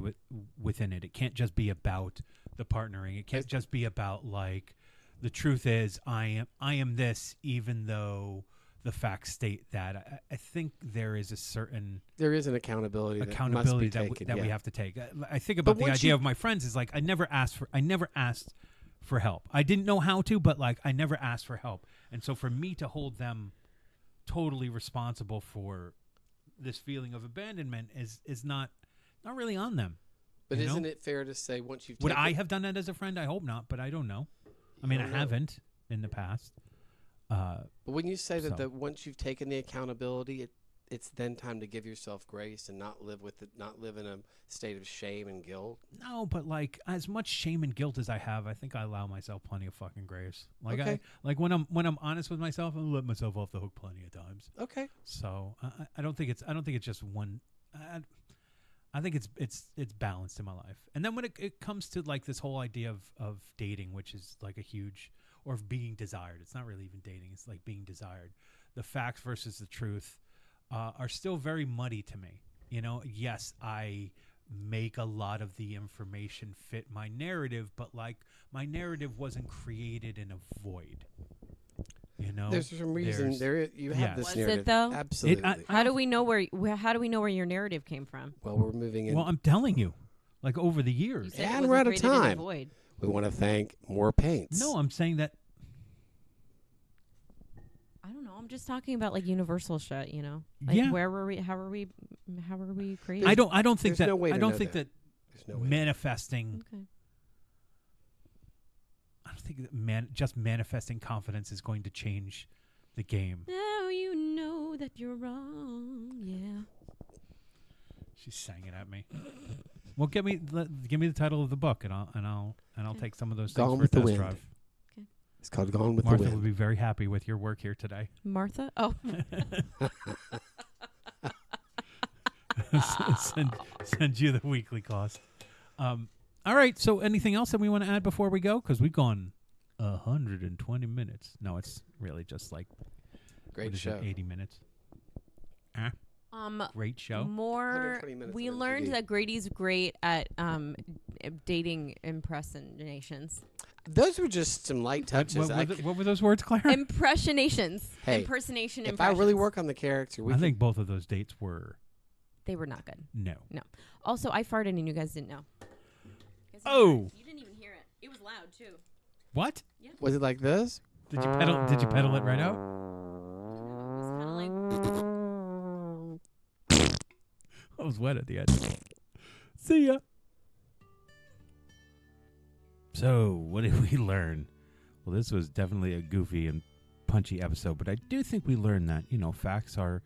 within it. It can't just be about the partnering. It can't just be about like the truth is I am this, even though the facts state that. I think there is a certain There is an accountability that accountability must be taken. that we yeah. have to take. I think about the once idea you- of my friends is like I never asked for help. I didn't know how to, but like I never asked for help. And so for me to hold them totally responsible for this feeling of abandonment is not really on them. But you know? isn't it fair to say once you've Would taken, I have done that as a friend? I hope not, but I don't know. I mean, I don't know. haven't in the past. But when you say that So. once you've taken the accountability, it's then time to give yourself grace and not live in a state of shame and guilt. No, but like as much shame and guilt as I have, I think I allow myself plenty of fucking grace. Like Okay. when I'm honest with myself, I let myself off the hook plenty of times. Okay. So I don't think it's just one. I think it's balanced in my life. And then when it comes to like this whole idea of dating, which is like a huge, or of being desired, it's not really even dating. It's like being desired. The facts versus the truth are still very muddy to me. You know, yes, I make a lot of the information fit my narrative, but like my narrative wasn't created in a void. You know, There's some reason you have yeah. this Was it, narrative. though? Absolutely. How do we know where your narrative came from? well, we're moving in. Well, I'm telling you, like over the You years. said it And wasn't we're out of created in a time. void. we want to thank More Paints. No, I'm saying that. I don't know. I'm just talking about like universal shit, you know? Like Yeah. where were we how were we created? I don't think there's that. no way I to don't know think that. that There's no way. manifesting. Okay. I don't think that just manifesting confidence is going to change the game. Now you know that you're wrong. Yeah. She's saying it at me. Well, give me the title of the book, and I'll Okay. take some of those Gone things for a with the test Wind. drive. It's called Gone with Martha the would Wind. be very happy with your work here today. Martha? Oh. send you the weekly cost. All right. So, anything else that we want to add before we go? Because we've gone 120 minutes. No, it's really just like Great what is show. it, 80 minutes. Great show. More 120 minutes we of learned MTV. that Grady's great at dating impersonations. Those were just some light touches. What were those words, Claire? Impressionations. Hey, Impersonation if impressions. I really work on the character, I think both of those dates were they were not good. no. Also, I farted and you guys didn't know. Oh. You didn't even hear it. It was loud too. What? Was it like this? Did you pedal it right out? It was kind of like I was wet at the end. See ya. So, what did we learn? Well, this was definitely a goofy and punchy episode, but I do think we learned that, facts are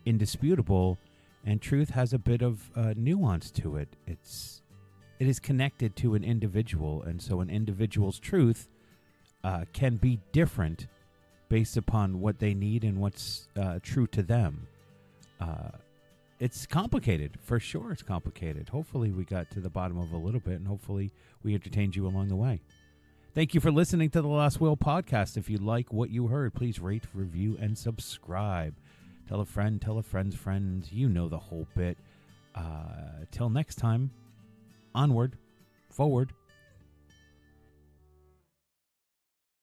indisputable and truth has a bit of nuance to it. It is connected to an individual, and so an individual's truth can be different based upon what they need and what's true to them. It's complicated. For sure it's complicated. Hopefully we got to the bottom of a little bit, and hopefully we entertained you along the way. Thank you for listening to the Lost Will podcast. If you like what you heard, please rate, review, and subscribe. Tell a friend, tell a friend's friend. You know the whole bit. Till next time, onward, forward,